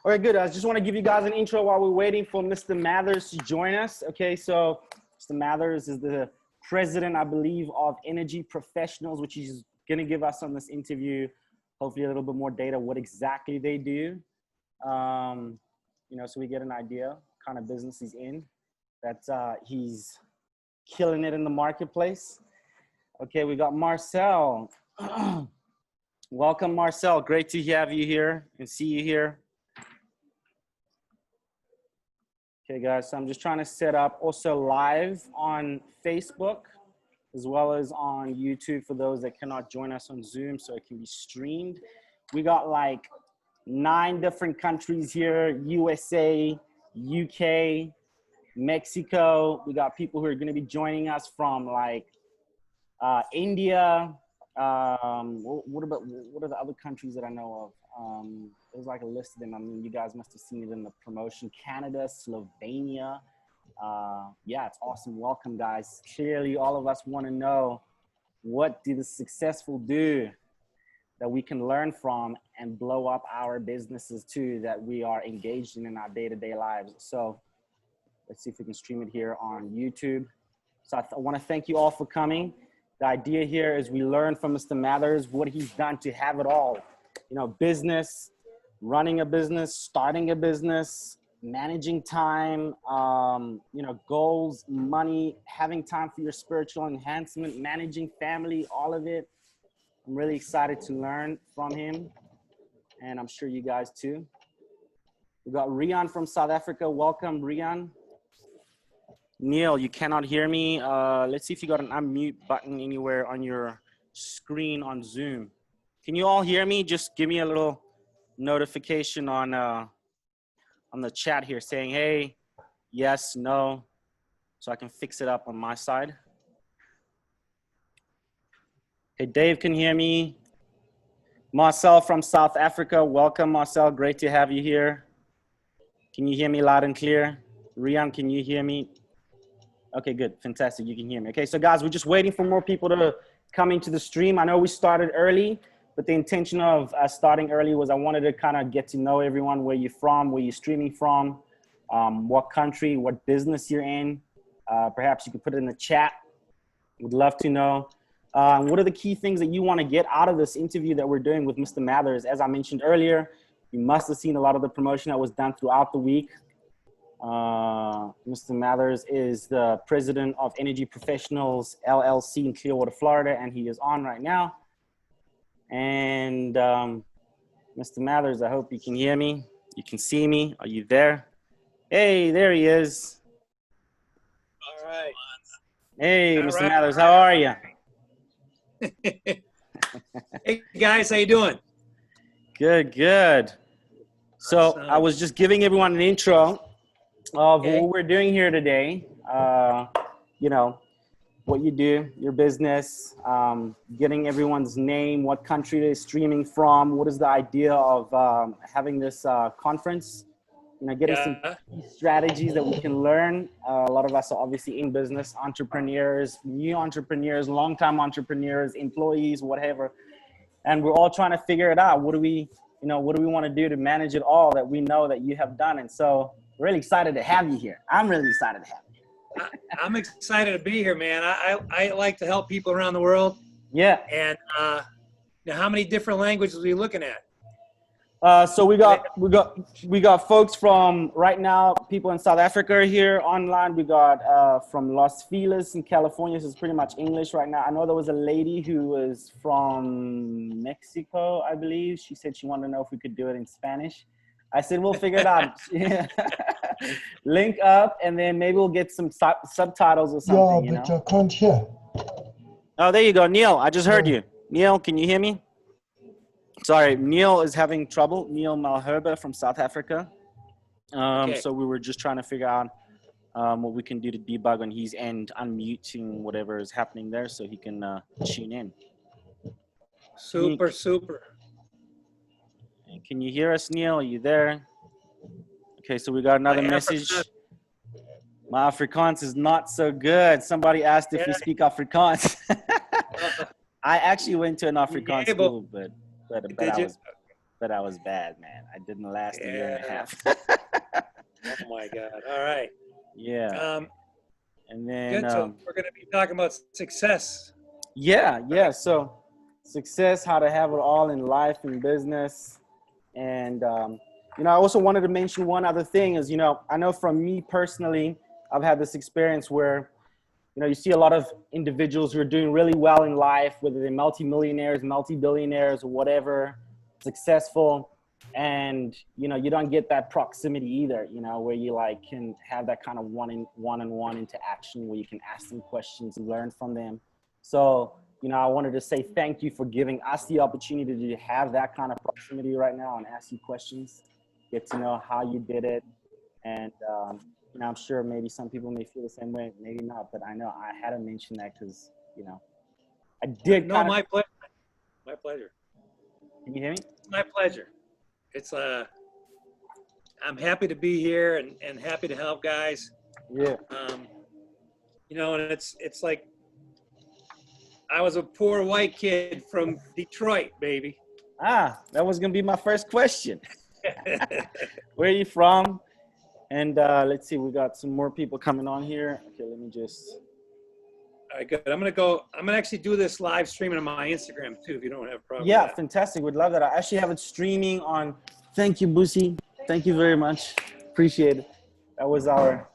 All right, good. I just want to give you guys an intro while we're waiting for Mr. Mathers to join us. Okay, so Mr. Mathers is the president, I believe, of Energy Professionals, which he's going to give us on this interview, hopefully a little bit more data, what exactly they do, you know, so we get an idea kind of business he's in, that he's killing it in the marketplace. Okay, we got Marcel. Welcome, Marcel. Great to have you here and see you here. Okay, guys, so I'm just trying to set up also live on Facebook as well as on YouTube for those that cannot join us on Zoom, so it can be streamed. We got like 9 different countries here: USA, UK, Mexico. We got people who are going to be joining us from like India. What are the other countries that I know of? There's like a list of them. I mean, you guys must have seen it in the promotion. Canada, Slovenia. Yeah, it's awesome. Welcome, guys. Clearly, all of us want to know, what do the successful do that we can learn from and blow up our businesses too, that we are engaged in our day-to-day lives. So let's see if we can stream it here on YouTube. So I want to thank you all for coming. The idea here is we learn from Mr. Mathers what he's done to have it all. You know, business, running a business, starting a business, managing time, you know, goals, money, having time for your spiritual enhancement, managing family, all of it. I'm really excited to learn from him, and I'm sure you guys too. We got Rian from South Africa. Welcome, Rian. Neil, you cannot hear me. Let's see if you got an unmute button anywhere on your screen on Zoom. Can you all hear me? Just give me a little notification on the chat here saying, hey, yes, no, so I can fix it up on my side. Hey, Dave can hear me. Marcel from South Africa. Welcome, Marcel. Great to have you here. Can you hear me loud and clear? Rian, can you hear me? Okay, good. Fantastic. You can hear me. Okay, so guys, we're just waiting for more people to come into the stream. I know we started early, but the intention of starting early was I wanted to kind of get to know everyone, where you're from, where you're streaming from, what country, what business you're in. Perhaps you could put it in the chat. Would love to know. What are the key things that you want to get out of this interview that we're doing with Mr. Mathers? As I mentioned earlier, you must have seen a lot of the promotion that was done throughout the week. Mr. Mathers is the president of Energy Professionals, LLC in Clearwater, Florida, and he is on right now. And Mr. Mathers, I hope you can hear me. You can see me. Are you there? Hey, there he is. All right. Hey, All Mr. right. Mathers, how are you? Hey guys, how you doing? Good, good. So I Awesome. was just giving everyone an intro of Okay. what we're doing here today. You know, what you do, your business, getting everyone's name, what country they're streaming from, what is the idea of having this conference. Getting some Yeah. key strategies that we can learn. A lot of us are obviously in business, entrepreneurs, new entrepreneurs, long-time entrepreneurs, employees, whatever. And we're all trying to figure it out. What do we want to do to manage it all that we know that you have done? And so really excited to have you here. I'm really excited to have you. I'm excited to be here, man. I like to help people around the world. Yeah. And now, how many different languages are we looking at? So we got folks from right now. People in South Africa are here online. We got from Los Feliz in California. So it's pretty much English right now. I know there was a lady who was from Mexico, I believe. She said she wanted to know if we could do it in Spanish. I said we'll figure it out. Link up, and then maybe we'll get some subtitles or something. Yeah, but I can't hear. Oh, there you go, Neil. I just heard you. Neil, can you hear me? Sorry, Neil is having trouble. Neil Malherbe from South Africa. Okay. So we were just trying to figure out what we can do to debug on his end, unmuting whatever is happening there so he can tune in. Super. Can you hear us, Neil? Are you there? Okay, so we got another message. My Afrikaans is not so good. Somebody asked if we speak Afrikaans. I actually went to an Afrikaans school, but I was bad, man. I didn't last a year and a half. Oh my God. All right. Yeah. And then good. So we're going to be talking about success. Yeah. So success, how to have it all in life and business. And, I also wanted to mention one other thing is, I know from me personally, I've had this experience where, you see a lot of individuals who are doing really well in life, whether they're multimillionaires, multi-billionaires, or whatever, successful. And, you don't get that proximity either, where you like can have that kind of one-on-one interaction where you can ask them questions and learn from them. So, I wanted to say thank you for giving us the opportunity to have that kind of proximity right now and ask you questions, get to know how you did it. And, I'm sure maybe some people may feel the same way, maybe not, but I know I had to mention that because, I did. No, my pleasure. My pleasure. Can you hear me? My pleasure. It's I'm happy to be here and happy to help guys. Yeah. And it's like I was a poor white kid from Detroit, baby. That was gonna be my first question. Where are you from? And let's see, we got some more people coming on here. Okay, let me just. All right, good. I'm gonna actually do this live streaming on my Instagram too, if you don't have a problem. Yeah, fantastic. We'd love that. I actually have it streaming on. Thank you, Busi. Thank you very much. Appreciate it. That was our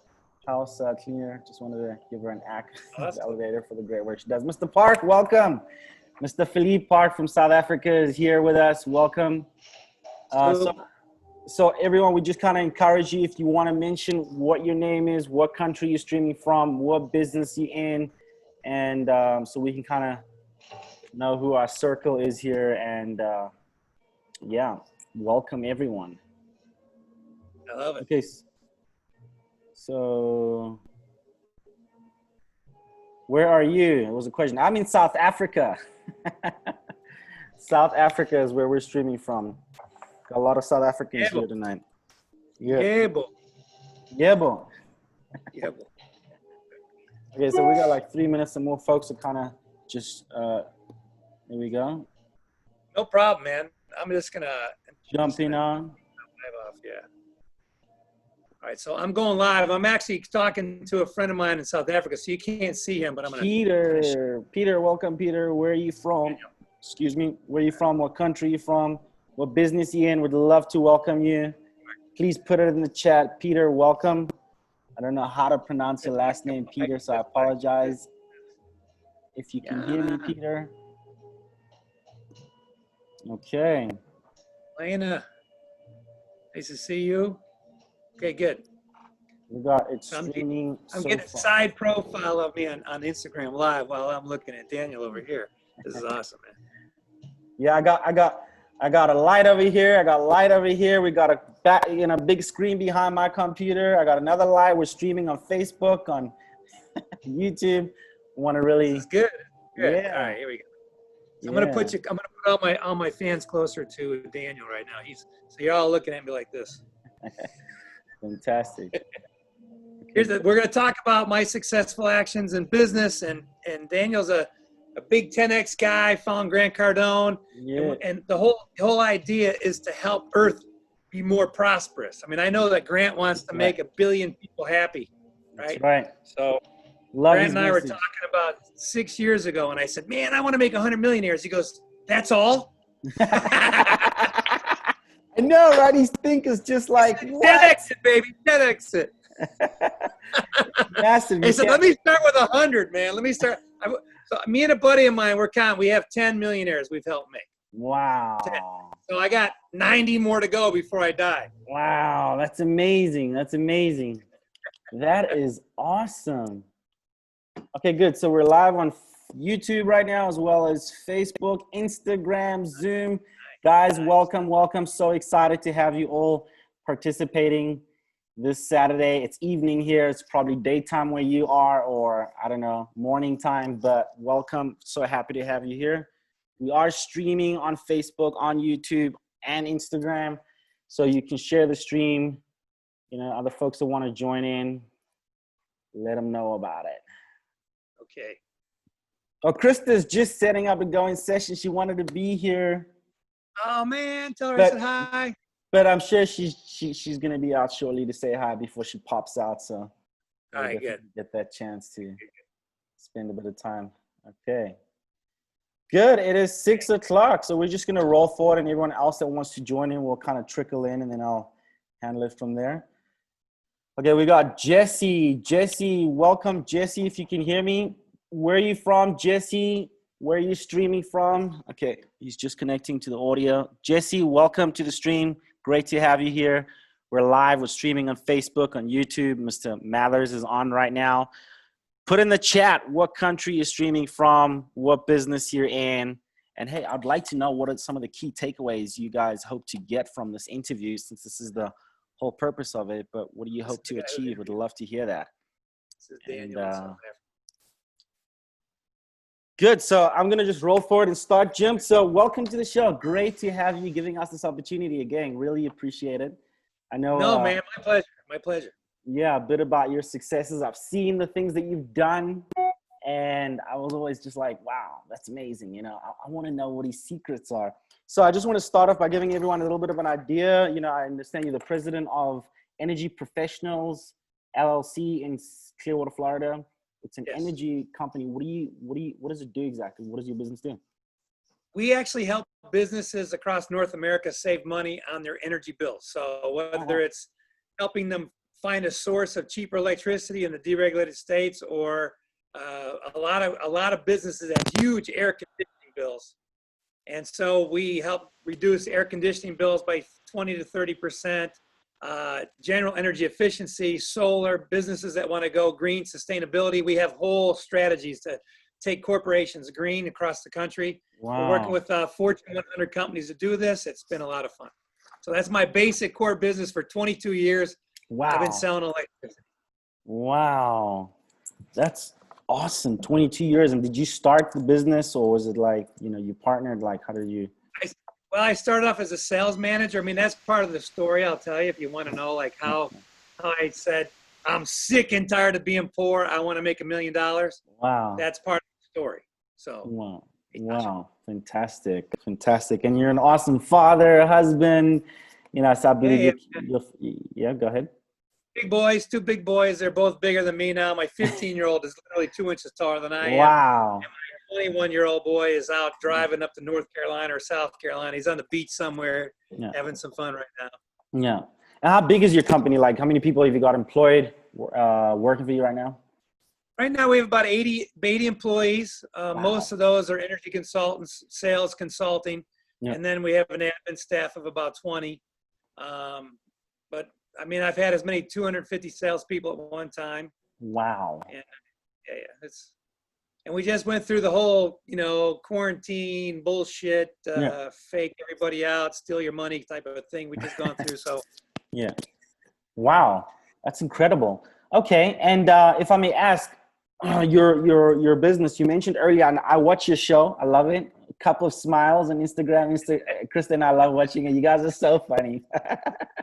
house cleaner. Just wanted to give her an act elevator for the great work she does. Mr. Park, welcome. Mr. Philippe Park from South Africa is here with us. Welcome. So everyone, we just kind of encourage you, if you want to mention what your name is, what country you're streaming from, what business you're in, and so we can kind of know who our circle is here. And welcome everyone. I love it. Okay, so where are you? It was a question. I'm in South Africa. South Africa is where we're streaming from. Got a lot of South Africans here tonight. Yebo. Okay, so we got like 3 minutes and more folks to kind of just, here we go. No problem, man. I'm just going to jump in on. Off, yeah. All right, so I'm going live. I'm actually talking to a friend of mine in South Africa, so you can't see him, but I'm going to. Peter, welcome, Peter. Where are you from? Excuse me. Where are you from? What country are you from? What business you in? Would love to welcome you. Please put it in the chat. Peter, welcome. I don't know how to pronounce your last name, Peter, so I apologize. If you can hear me, Peter. Okay. Lena, nice to see you. Okay, good. We got it So streaming I'm so getting a far. side profile of me on Instagram Live while I'm looking at Daniel over here. This is awesome, man. Yeah, I got a light over here. I got a light over here. We got a big screen behind my computer. I got another light. We're streaming on Facebook, on YouTube. Want to This is really, good. Good. All yeah, right, here we go. So I'm yeah. gonna put all my fans closer to Daniel right now. So you're all looking at me like this. Fantastic. We're going to talk about my successful actions in business, and Daniel's a big 10X guy following Grant Cardone, Yeah, and the whole idea is to help Earth be more prosperous. I mean, I know that Grant wants to make 1 billion people happy, right? that's right. So Love Grant his and I were message. talking about 6 years ago, and I said, "Man, I want to make 100 millionaires." He goes, "That's all?" I know, right? These thinkers just like, what? 10X it, baby, 10X it. Massive. He said, "Let me start with 100, man. Let me start." So me and a buddy of mine, we have 10 millionaires we've helped make. Wow. 10. So I got 90 more to go before I die. Wow, that's amazing. That's amazing. That is awesome. Okay, good. So we're live on YouTube right now, as well as Facebook, Instagram, Zoom. Guys, welcome, welcome. So excited to have you all participating this Saturday. It's evening here. It's probably daytime where you are, or I don't know, morning time, but welcome. So happy to have you here. We are streaming on Facebook, on YouTube, and Instagram. So you can share the stream. You know, other folks that want to join in, let them know about it. Okay. Oh, Krista's just setting up a going session. She wanted to be here. Oh man, tell her I said hi. But I'm sure she's gonna be out shortly to say hi before she pops out. So All right, good. Get that chance to spend a bit of time. Okay. Good. It is 6 o'clock. So we're just gonna roll forward, and everyone else that wants to join in will kind of trickle in, and then I'll handle it from there. Okay, we got Jesse. Jesse, welcome, Jesse, if you can hear me. Where are you from, Jesse? Where are you streaming from? Okay, he's just connecting to the audio. Jesse, welcome to the stream. Great to have you here. We're live. We're streaming on Facebook, on YouTube. Mr. Mathers is on right now. Put in the chat what country you're streaming from, what business you're in. And hey, I'd like to know what are some of the key takeaways you guys hope to get from this interview, since this is the whole purpose of it. But what do you hope to achieve? Would love to hear that. This is Daniel. Good. So I'm going to just roll forward and start, Jim. So welcome to the show. Great to have you giving us this opportunity again. Really appreciate it. I know. No, man, my pleasure. My pleasure. Yeah, a bit about your successes. I've seen the things that you've done, and I was always just like, wow, that's amazing. You know, I want to know what his secrets are. So I just want to start off by giving everyone a little bit of an idea. You know, I understand you're the president of Energy Professionals LLC in Clearwater, Florida. It's an energy company. What does it do exactly? What does your business do? We actually help businesses across North America save money on their energy bills. So whether it's helping them find a source of cheaper electricity in the deregulated states, or a lot of businesses have huge air conditioning bills. And so we help reduce air conditioning bills by 20 to 30%. General energy efficiency, solar, businesses that want to go green, sustainability. We have whole strategies to take corporations green across the country. Wow. We're working with Fortune 100 companies to do this. It's been a lot of fun. So that's my basic core business for 22 years. Wow. I've been selling electricity. Wow. That's awesome. 22 years. And did you start the business, or was it like, you know, you partnered? Like, how did you? Well, I started off as a sales manager. I mean, that's part of the story. I'll tell you if you want to know, like how I said, I'm sick and tired of being poor. I want to make $1 million. Wow. That's part of the story. So. Wow. Wow. Fantastic. Fantastic. And you're an awesome father, husband. You know, so I believe yeah, go ahead. Big boys, 2 big boys. They're both bigger than me now. My 15-year-old is literally 2 inches taller than I am. Wow. And my 21-year-old boy is out driving up to North Carolina or South Carolina. He's on the beach somewhere, having some fun right now. Yeah. And how big is your company? Like, how many people have you got employed working for you right now? Right now, we have about 80 employees. Wow. Most of those are energy consultants, sales consulting. And then we have an admin staff of about 20. But I mean, I've had as many 250 salespeople at one time. Wow. And yeah, and we just went through the whole, quarantine bullshit, Yeah. fake everybody out, steal your money type of thing. We just gone through. So Yeah. Wow. That's incredible. Okay. And if I may ask, your business, you mentioned earlier, and I watch your show. I love it. A couple of smiles on Instagram. Krista and I love watching it. You guys are so funny.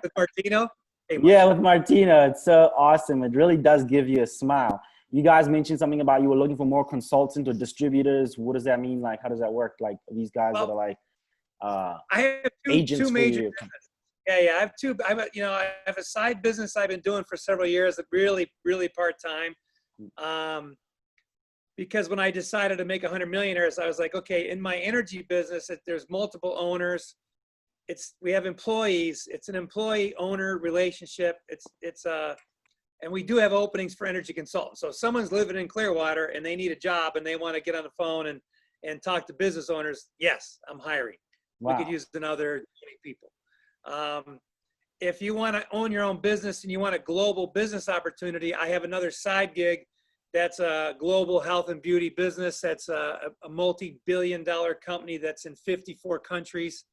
with Martino. Hey, Yeah, with Martina, it's so awesome. It really does give you a smile. You guys mentioned something about you were looking for more consultants or distributors. What does that mean? Like, how does that work? Like these guys that are like I have agents two major. for you. Yeah. I have two. I have a side business I've been doing for several years, that really part time. Because when I decided to make 100 millionaires, I was like, okay, in my energy business, there's multiple owners. We have employees. It's an employee-owner relationship. And we do have openings for energy consultants. So if someone's living in Clearwater and they need a job and they want to get on the phone and talk to business owners, yes, I'm hiring. Wow. We could use another 20 people. If you want to own your own business and you want a global business opportunity, I have another side gig that's a global health and beauty business. That's a multi-billion-dollar company that's in 54 countries.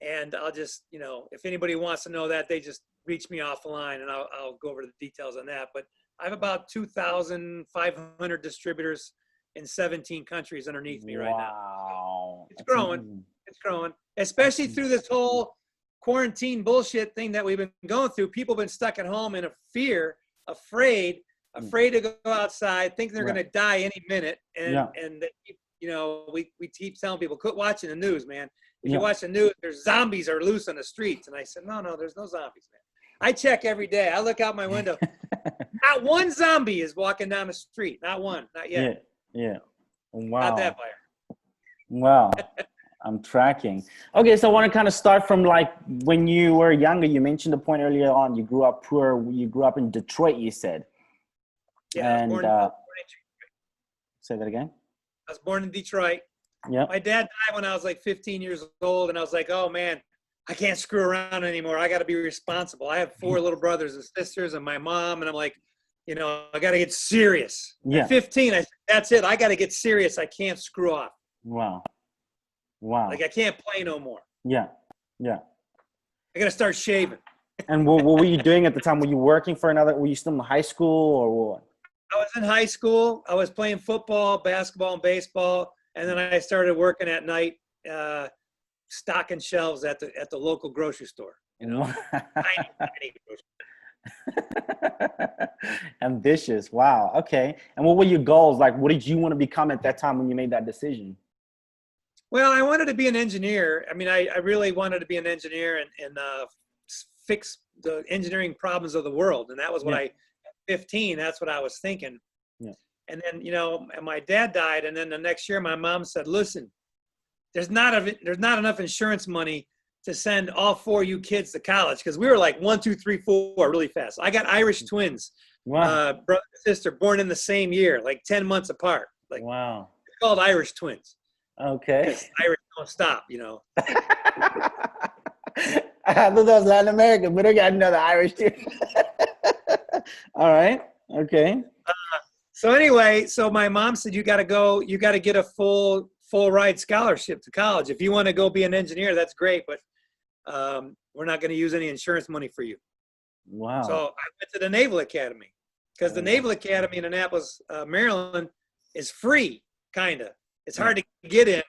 And I'll just, if anybody wants to know that, they just reach me off the line and I'll go over the details on that. But I have about 2,500 distributors in 17 countries underneath me right now. Wow. It's growing. Amazing. It's growing, especially through this whole quarantine bullshit thing that we've been going through. People have been stuck at home in a fear, afraid to go outside, thinking they're going to die any minute. And they keep, we keep telling people, quit watching the news, man. If you watch the news, there's zombies are loose on the streets. And I said, no, there's no zombies, man. I check every day. I look out my window. Not one zombie is walking down the street. Not one. Not yet. Yeah. Wow. Not that fire. Wow. I'm tracking. Okay, so I want to kind of start from like when you were younger. You mentioned the point earlier on. You grew up poor. You grew up in Detroit, you said. Yeah, and say that again. I was born in Detroit. Yeah. My dad died when I was like 15 years old, and I was like, oh man, I can't screw around anymore. I got to be responsible. I have 4 little brothers and sisters and my mom, and I'm like, I got to get serious. Yeah. At 15, I said, that's it. I got to get serious. I can't screw off. Wow. Like I can't play no more. Yeah. I got to start shaving. And what were you doing at the time? Were you working for were you still in high school or what? I was in high school. I was playing football, basketball, and baseball. And then I started working at night, stocking shelves at the local grocery store. Tiny grocery. Ambitious. Wow. Okay. And what were your goals? Like, what did you want to become at that time when you made that decision? Well, I wanted to be an engineer. I mean, I really wanted to be an engineer and fix the engineering problems of the world. And that was what at 15, that's what I was thinking. Yeah. And then, and my dad died. And then the next year, my mom said, listen, there's not enough insurance money to send all 4 of you kids to college. Because we were like 1, 2, 3, 4 really fast. I got Irish twins, brother and sister, born in the same year, like 10 months apart. Like, wow. It's called Irish twins. Okay. Irish don't stop, I thought that was Latin American, but I got another Irish too. All right. Okay. So anyway, so my mom said, you got to get a full ride scholarship to college. If you want to go be an engineer, that's great, but we're not going to use any insurance money for you. Wow. So I went to the Naval Academy because the Naval Academy in Annapolis, Maryland is free, kind of. It's hard to get in,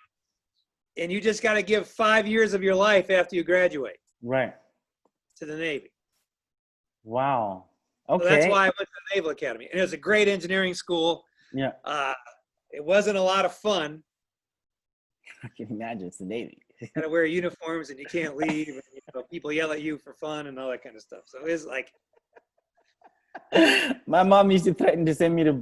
and you just got to give 5 years of your life after you graduate. Right. To the Navy. Wow. Okay. So that's why I went to the Naval Academy. And it was a great engineering school. Yeah. It wasn't a lot of fun. I can imagine. It's the Navy. You got to wear uniforms and you can't leave. And, people yell at you for fun and all that kind of stuff. So it was like. My mom used to threaten to send me to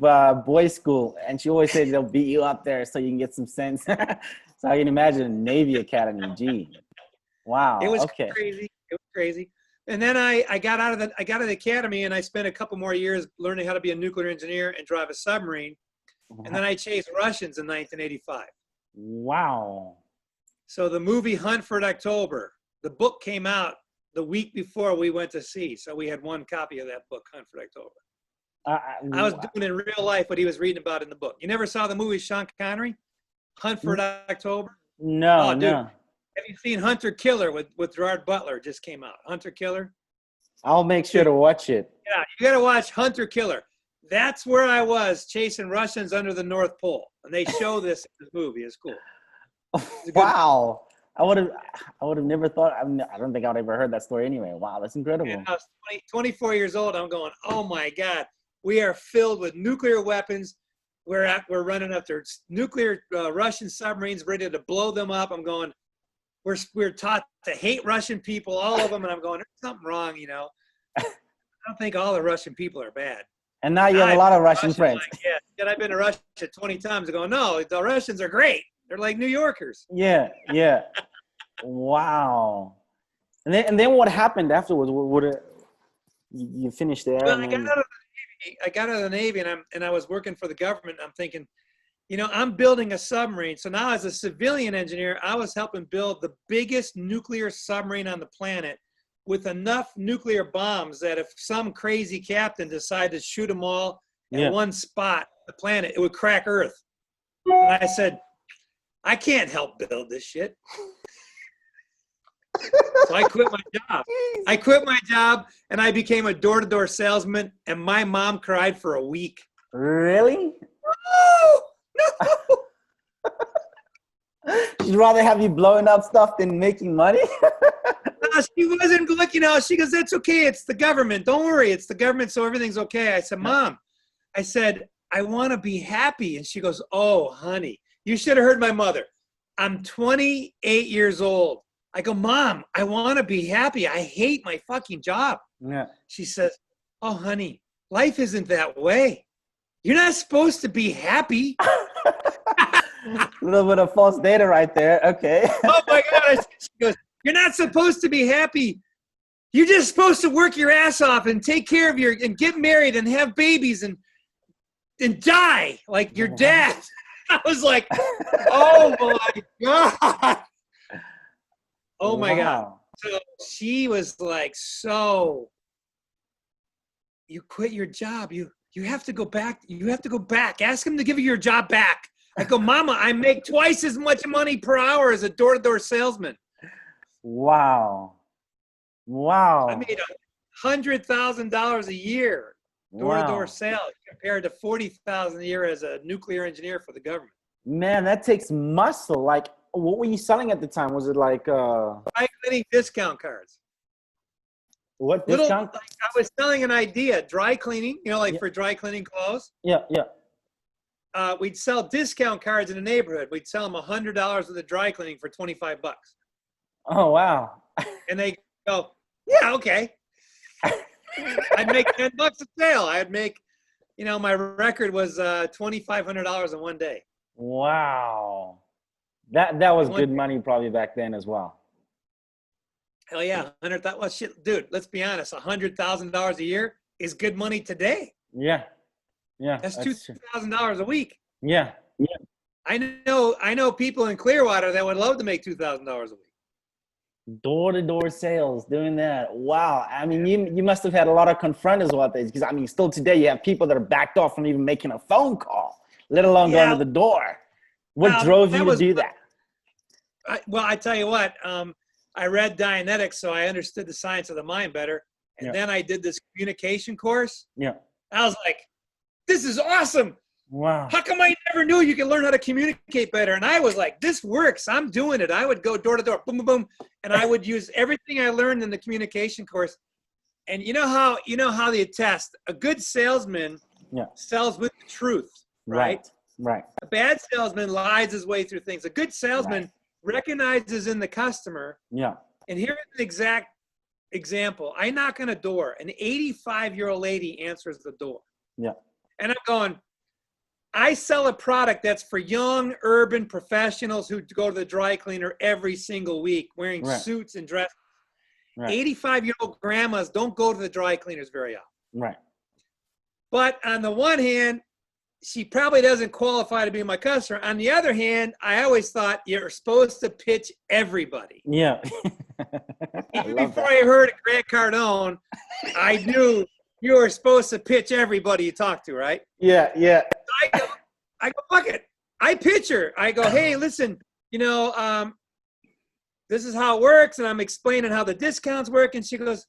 boys' school, and she always said they'll beat you up there so you can get some sense. So I can imagine Navy Academy. Gee. Wow. It was crazy. It was crazy. And then I got out of the academy and I spent a couple more years learning how to be a nuclear engineer and drive a submarine. Wow. And then I chased Russians in 1985. Wow. So the movie Hunt for October, the book came out the week before we went to sea. So we had one copy of that book, Hunt for October. I was doing in real life what he was reading about in the book. You never saw the movie Sean Connery, Hunt for October? No, oh, dude. no. Have you seen Hunter Killer with Gerard Butler? Just came out. Hunter Killer. I'll make sure to watch it. Yeah, you got to watch Hunter Killer. That's where I was chasing Russians under the North Pole, and they show this in this movie. It's cool. Wow. I would have never thought. I don't think I'd ever heard that story anyway. Wow, that's incredible. And I was 24 years old. I'm going, oh my God, we are filled with nuclear weapons. We're running after nuclear Russian submarines, ready to blow them up. I'm going, we're taught to hate Russian people, all of them, and I'm going, there's something wrong, you know. I don't think all the Russian people are bad. And now you have a lot of Russian friends. Like, yeah, I've been to Russia 20 times. I go, no, the Russians are great. They're like New Yorkers. Yeah. Wow. And then what happened afterwards? You finished there? Well, I got out of the Navy, and I was working for the government. I'm thinking, you know, I'm building a submarine. So now as a civilian engineer, I was helping build the biggest nuclear submarine on the planet with enough nuclear bombs that if some crazy captain decided to shoot them all at one spot on the planet, it would crack Earth. And I said, I can't help build this shit. So I quit my job. And I became a door-to-door salesman, and my mom cried for a week. Really? No. She'd rather have you blowing up stuff than making money? She wasn't looking out. She goes, that's okay. It's the government. Don't worry. It's the government, so everything's okay. I said, Mom, I want to be happy. And she goes, oh, honey, you should have heard my mother. I'm 28 years old. I go, Mom, I want to be happy. I hate my fucking job. Yeah. She says, oh, honey, life isn't that way. You're not supposed to be happy. A little bit of false data right there. Okay. Oh, my God. She goes, you're not supposed to be happy. You're just supposed to work your ass off and take care of and get married and have babies and die like your dad. I was like, oh my God. Oh my God. So she was like, so you quit your job. You have to go back. You have to go back. Ask him to give you your job back. I go, Mama, I make twice as much money per hour as a door-to-door salesman. Wow. I made $100,000 a year door-to-door sales compared to $40,000 a year as a nuclear engineer for the government. Man, that takes muscle. Like, what were you selling at the time? Was it like dry cleaning discount cards? What discount? I was selling an idea, dry cleaning, you know, like for dry cleaning clothes. Yeah. We'd sell discount cards in the neighborhood. We'd sell them $100 worth of dry cleaning for $25. Oh, wow. And they go, yeah, okay. I'd make $10 a sale. I'd make, you know, my record was $2,500 in one day. Wow. That was good money probably back then as well. Hell yeah. $100,000. Well, shit, dude, let's be honest. $100,000 a year is good money today. Yeah. That's $2,000 a week. Yeah. I know people in Clearwater that would love to make $2,000 a week. Door-to-door sales, doing that. Wow. I mean, you must have had a lot of confronters about this, because I mean, still today you have people that are backed off from even making a phone call, let alone going to the door. What drove you to do that? I tell you what, I read Dianetics, so I understood the science of the mind better. And then I did this communication course. Yeah. I was like, this is awesome. Wow. How come I never knew you could learn how to communicate better? And I was like, this works. I'm doing it. I would go door to door, boom, boom, boom. And I would use everything I learned in the communication course. And you know how they test a good salesman sells with the truth, right? Right. A bad salesman lies his way through things. A good salesman recognizes in the customer. Yeah. And here's an exact example. I knock on a door. An 85-year-old lady answers the door. Yeah. And I'm going, I sell a product that's for young urban professionals who go to the dry cleaner every single week wearing suits and dresses. 85-year-old grandmas don't go to the dry cleaners very often. Right. But on the one hand, she probably doesn't qualify to be my customer. On the other hand, I always thought you're supposed to pitch everybody. Yeah. Even before I heard of Grant Cardone, I knew you were supposed to pitch everybody you talk to, right? Yeah, yeah. I go, fuck it. I pitch her. I go, hey, listen, you know, this is how it works, and I'm explaining how the discounts work, and she goes,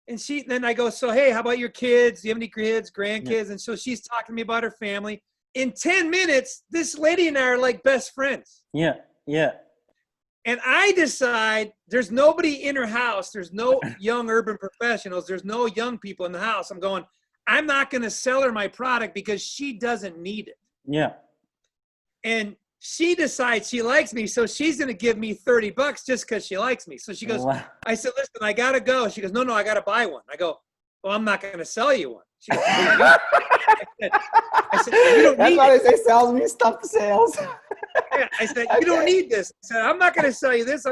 then I go, so hey, how about your kids? Do you have any kids, grandkids? And so she's talking to me about her family. In 10 minutes, this lady and I are like best friends. Yeah, yeah. And I decide there's nobody in her house. There's no young urban professionals. There's no young people in the house. I'm going, I'm not going to sell her my product because she doesn't need it. Yeah. And she decides she likes me, so she's going to give me $30 just because she likes me. So she goes, Wow. I said, listen, I got to go. She goes, no, I got to buy one. I go, well, I'm not going to sell you one. She goes, I said, you don't need it. That's why they say sales means stuff to sales. Yeah, I said, you don't need this. I said, I'm not going to sell you this.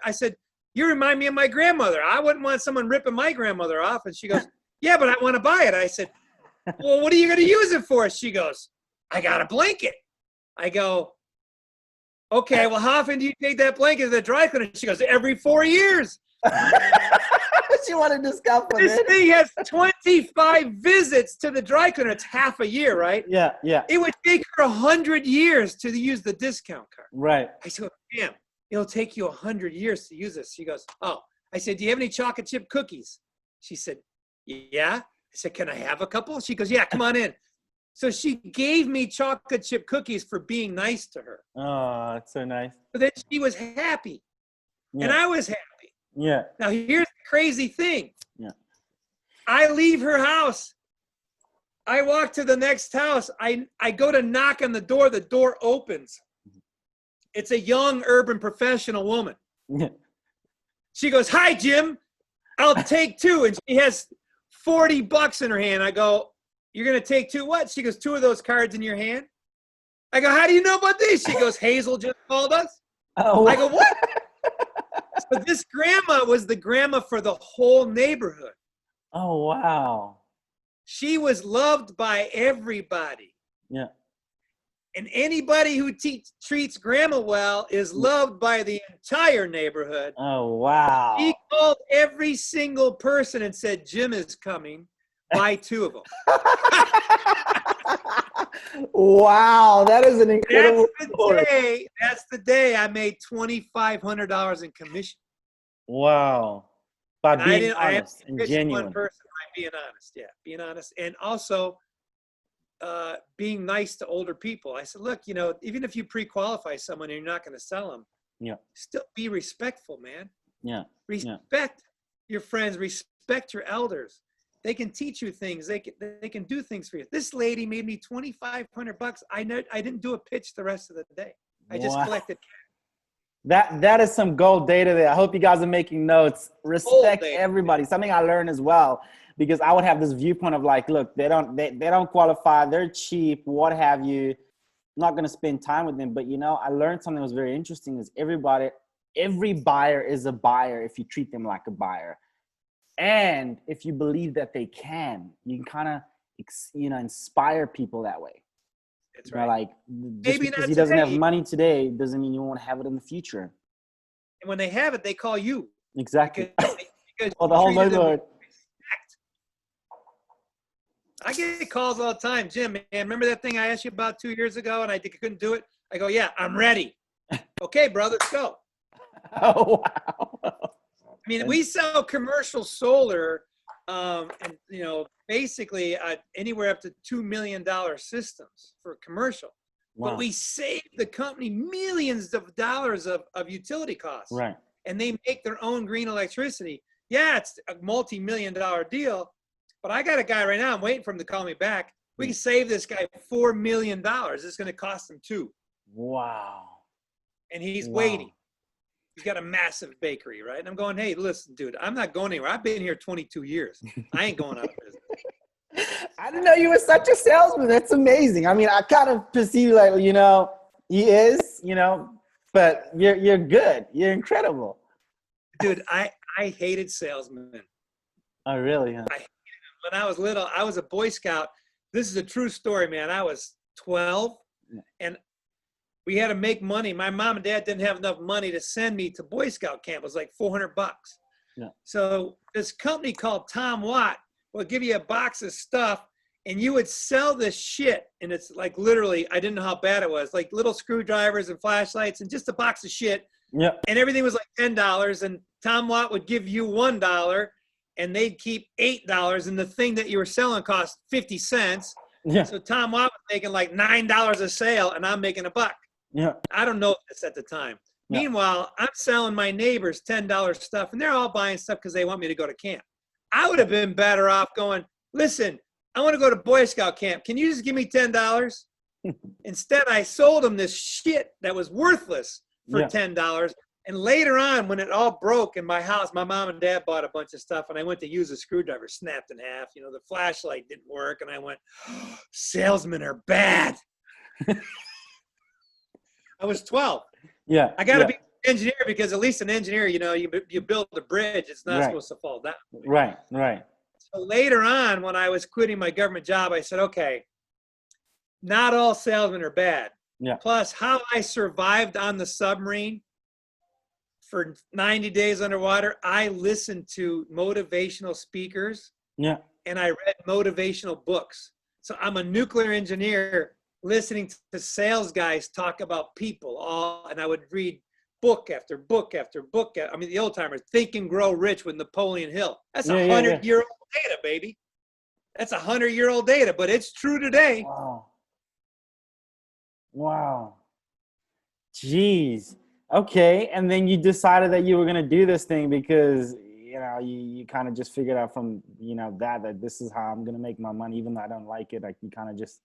I said, you remind me of my grandmother. I wouldn't want someone ripping my grandmother off. And she goes, yeah, but I want to buy it. I said, well, what are you going to use it for? She goes, I got a blanket. I go, okay, well, how often do you take that blanket to the dry cleaner? She goes, every 4 years. She wanted to discount for this thing has 25 visits to the dry cleaner. It's half a year, right? Yeah, yeah. It would take her 100 years to use the discount card. Right. I said, damn, it'll take you 100 years to use this. She goes, oh. I said, do you have any chocolate chip cookies? She said, yeah. I said, can I have a couple? She goes, yeah, come on in. So she gave me chocolate chip cookies for being nice to her. Oh, that's so nice. So then she was happy. Yeah. And I was happy. Yeah. Now here's the crazy thing. Yeah. I leave her house. I walk to the next house. I go to knock on the door opens. It's a young urban professional woman. Yeah. She goes, hi, Jim. I'll take two. And she has $40 in her hand. I go, you're going to take two what? She goes, 2 of those cards in your hand. I go, how do you know about these? She goes, Hazel just called us. Oh. I go, what? So this grandma was the grandma for the whole neighborhood. Oh, wow. She was loved by everybody. Yeah. And anybody who treats grandma well is loved by the entire neighborhood. Oh, wow. She called every single person and said, Jim is coming. Buy 2 of them. Wow, that is an incredible story. That's the day I made $2,500 in commission. Wow. By being honest and genuine. One person by being honest, yeah, being honest. And also being nice to older people. I said, look, you know, even if you pre-qualify someone and you're not going to sell them, still be respectful, man. Yeah. Respect your friends, respect your elders. They can teach you things. They can do things for you. This lady made me $2,500. I didn't do a pitch the rest of the day. I just collected cash. That is some gold data there. I hope you guys are making notes. Respect everybody. Something I learned as well, because I would have this viewpoint of like, look, they don't qualify. They're cheap. What have you? I'm not going to spend time with them. But you know, I learned something that was very interesting. Is every buyer is a buyer if you treat them like a buyer. And if you believe that they can, you can kind of, inspire people that way. That's right. Like, just because he doesn't have money today doesn't mean you won't have it in the future. And when they have it, they call you. Exactly. Because the whole neighborhood. I get calls all the time. Jim, man, remember that thing I asked you about 2 years ago and I couldn't do it? I go, yeah, I'm ready. Okay, brother, let's go. Oh, wow. I mean, we sell commercial solar, and basically anywhere up to $2 million systems for commercial. Wow. But we save the company millions of dollars of utility costs. Right. And they make their own green electricity. Yeah, it's a multi-million-dollar deal, but I got a guy right now. I'm waiting for him to call me back. We can save this guy $4 million. It's going to cost him $2 million. Wow. And he's waiting. He's got a massive bakery, right? And I'm going, hey, listen, dude, I'm not going anywhere. I've been here 22 years. I ain't going out of business. I didn't know you were such a salesman. That's amazing. I mean, I kind of perceive like, he is, but you're good. You're incredible. Dude, I hated salesmen. Oh, really? Huh? When I was little, I was a Boy Scout. This is a true story, man. I was 12 and we had to make money. My mom and dad didn't have enough money to send me to Boy Scout camp. It was like $400. Yeah. So this company called Tom Watt will give you a box of stuff, and you would sell this shit. And it's like literally, I didn't know how bad it was, like little screwdrivers and flashlights and just a box of shit. Yeah. And everything was like $10. And Tom Watt would give you $1 and they'd keep $8. And the thing that you were selling cost 50 cents. Yeah. So Tom Watt was making like $9 a sale and I'm making $1. Yeah. I don't know this at the time. Yeah. Meanwhile, I'm selling my neighbors $10 stuff and they're all buying stuff because they want me to go to camp. I would have been better off going, listen, I want to go to Boy Scout camp. Can you just give me $10? Instead, I sold them this shit that was worthless for $10. And later on, when it all broke in my house, my mom and dad bought a bunch of stuff, and I went to use a screwdriver, snapped in half. You know, the flashlight didn't work, and I went, oh, salesmen are bad. I was 12. Yeah. I got to be an engineer because at least an engineer, you know, you build a bridge, it's not supposed to fall down. Right, right. So later on, when I was quitting my government job, I said, okay, not all salesmen are bad. Yeah. Plus, how I survived on the submarine for 90 days underwater, I listened to motivational speakers. Yeah. And I read motivational books. So I'm a nuclear engineer listening to sales guys talk about people and I would read book after book after book. I mean, the old timers, Think and Grow Rich with Napoleon Hill. That's 100-year-old data, baby. That's 100-year-old data, but it's true today. Wow. Wow. Jeez. Okay. And then you decided that you were going to do this thing because, you know, you kind of just figured out from, you know, that this is how I'm going to make my money, even though I don't like it. Like you kind of just.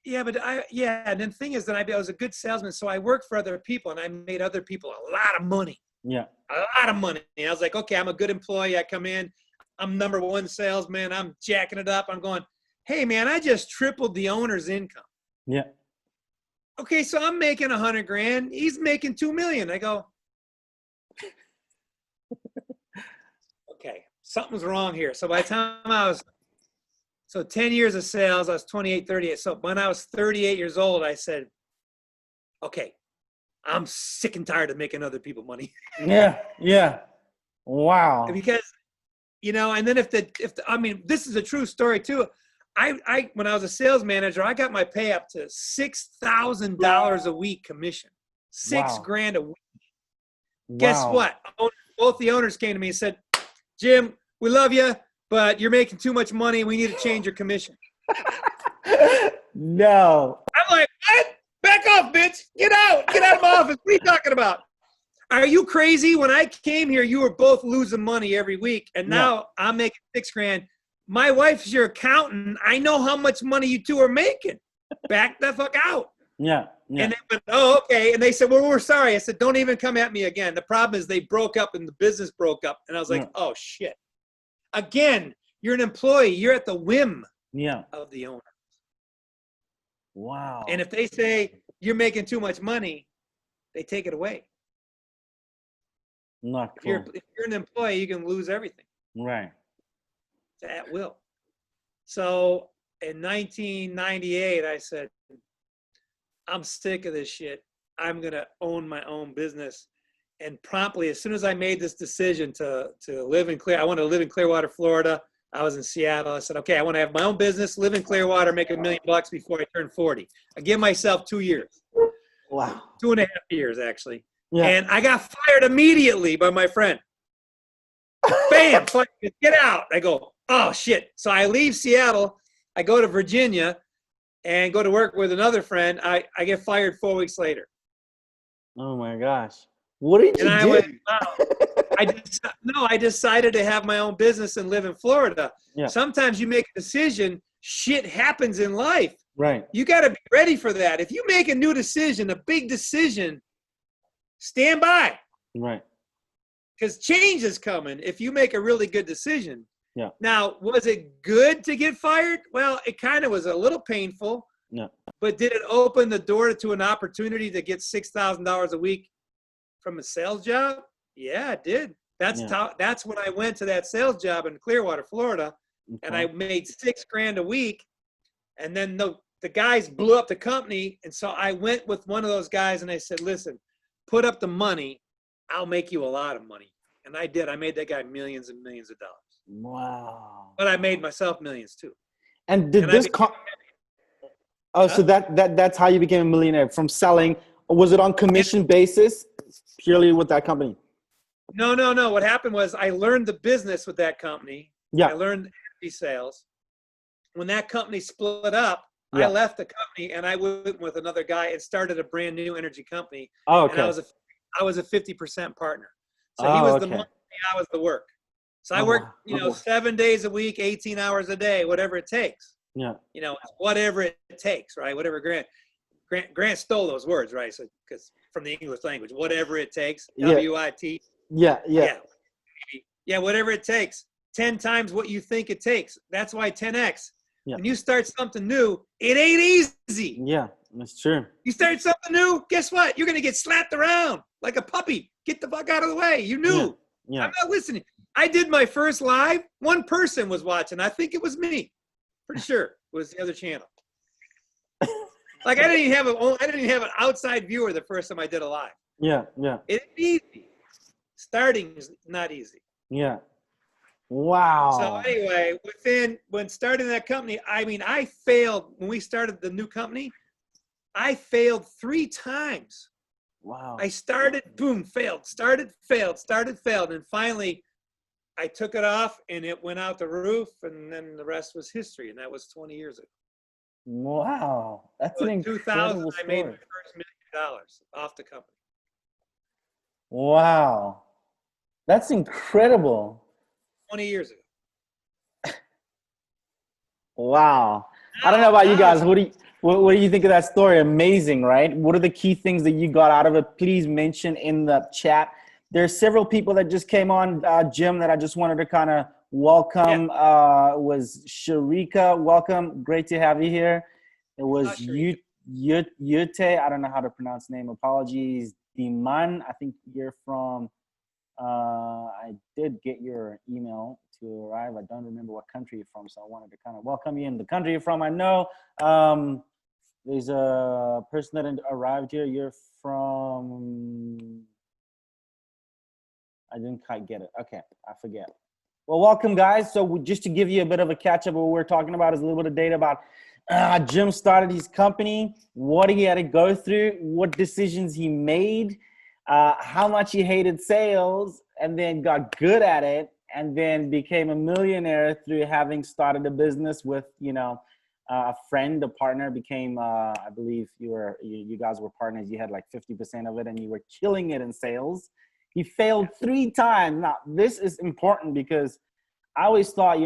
Yeah, but and the thing is that I was a good salesman. So I worked for other people and I made other people a lot of money. Yeah. A lot of money. And I was like, okay, I'm a good employee. I come in, I'm #1 salesman. I'm jacking it up. I'm going, hey man, I just tripled the owner's income. Yeah. Okay, so I'm making 100 grand. He's making 2 million. I go, okay, something's wrong here. So by the time I was, 10 years of sales, I was 28, 38. So when I was 38 years old, I said, okay, I'm sick and tired of making other people money. Yeah. Yeah. Wow. Because, you know, and then I mean, this is a true story too. I when I was a sales manager, I got my pay up to $6,000 a week commission, $6,000 a week. Wow. Guess what? Both the owners came to me and said, Jim, we love you, but you're making too much money. We need to change your commission. No. I'm like, what? Back off, bitch. Get out. Get out of my office. What are you talking about? Are you crazy? When I came here, you were both losing money every week. And now I'm making $6,000. My wife's your accountant. I know how much money you two are making. Back the fuck out. Yeah. And they went, oh, okay. And they said, well, we're sorry. I said, don't even come at me again. The problem is they broke up and the business broke up. And I was like, oh, shit. Again, you're an employee. You're at the whim of the owner. Wow. And if they say you're making too much money, they take it away. Not cool. If you're an employee, you can lose everything. Right. At will. So in 1998, I said, I'm sick of this shit. I'm going to own my own business. And promptly, as soon as I made this decision to live in I wanted to live in Clearwater, Florida. I was in Seattle. I said, okay, I want to have my own business, live in Clearwater, make $1 million before I turn 40. I give myself 2 years. Wow. 2.5 years, actually. Yeah. And I got fired immediately by my friend. Bam, get out. I go, oh, shit. So I leave Seattle. I go to Virginia and go to work with another friend. I get fired 4 weeks later. Oh, my gosh. What did you do? Went, wow. I decided to have my own business and live in Florida. Yeah. Sometimes you make a decision, shit happens in life. Right. You got to be ready for that. If you make a new decision, a big decision, stand by. Right. Because change is coming if you make a really good decision. Yeah. Now, was it good to get fired? Well, it kind of was a little painful. Yeah. But did it open the door to an opportunity to get $6,000 a week from a sales job? Yeah, it did. That's when I went to that sales job in Clearwater, Florida, and I made $6,000 a week. And then the guys blew up the company, and so I went with one of those guys and I said, "Listen, put up the money. I'll make you a lot of money." And I did. I made that guy millions and millions of dollars. Wow. But I made myself millions too. And did And this so that's how you became a millionaire, from selling? Was it on commission basis purely with that company? No. What happened was I learned the business with that company. Yeah. I learned energy sales. When that company split up, Yeah. I left the company and I went with another guy and started a brand new energy company. Oh, okay. And I was a 50% partner. So he Oh, was okay. the money, I was the work. So I Oh, worked, wow. 7 days a week, 18 hours a day, whatever it takes. Yeah. Whatever it takes, right? Whatever Grant stole those words, right? So, because from the English language, whatever it takes, WIT. Yeah. Yeah, whatever it takes. 10 times what you think it takes. That's why 10x. Yeah. When you start something new, it ain't easy. Yeah, that's true. You start something new, guess what? You're going to get slapped around like a puppy. Get the fuck out of the way. You knew. Yeah. I'm not listening. I did my first live. One person was watching. I think it was me. Pretty sure it was the other channel. Like I didn't even have an outside viewer the first time I did a live. Yeah. It's easy. Starting is not easy. Yeah. Wow. So anyway, when starting that company, I failed when we started the new company. I failed 3 times. Wow. I started, boom, failed, started, failed, started, failed. And finally, I took it off and it went out the roof. And then the rest was history. And that was 20 years ago. Wow. That's So an in incredible 2000, story. I made my first $1 million off the company. Wow. That's incredible. 20 years ago. Wow. I don't know about you guys. What do you think of that story? Amazing, right? What are the key things that you got out of it? Please mention in the chat. There's several people that just came on, Jim, that I just wanted to kind of welcome. Was Sharika. Welcome. Great to have you here. It was Yute. I don't know how to pronounce the name. Apologies. Diman. I think you're from, I did get your email to arrive. I don't remember what country you're from, so I wanted to kind of welcome you in the country you're from. I know there's a person that arrived here. You're from, I didn't quite get it. Okay, I forget. Well, welcome, guys. So just to give you a bit of a catch up, what we're talking about is a little bit of data about Jim started his company, what he had to go through, what decisions he made, how much he hated sales, and then got good at it, and then became a millionaire through having started a business with, a friend, a partner. Became, I believe you guys were partners. You had like 50% of it, and you were killing it in sales. He failed 3 times. Now, this is important because I always thought,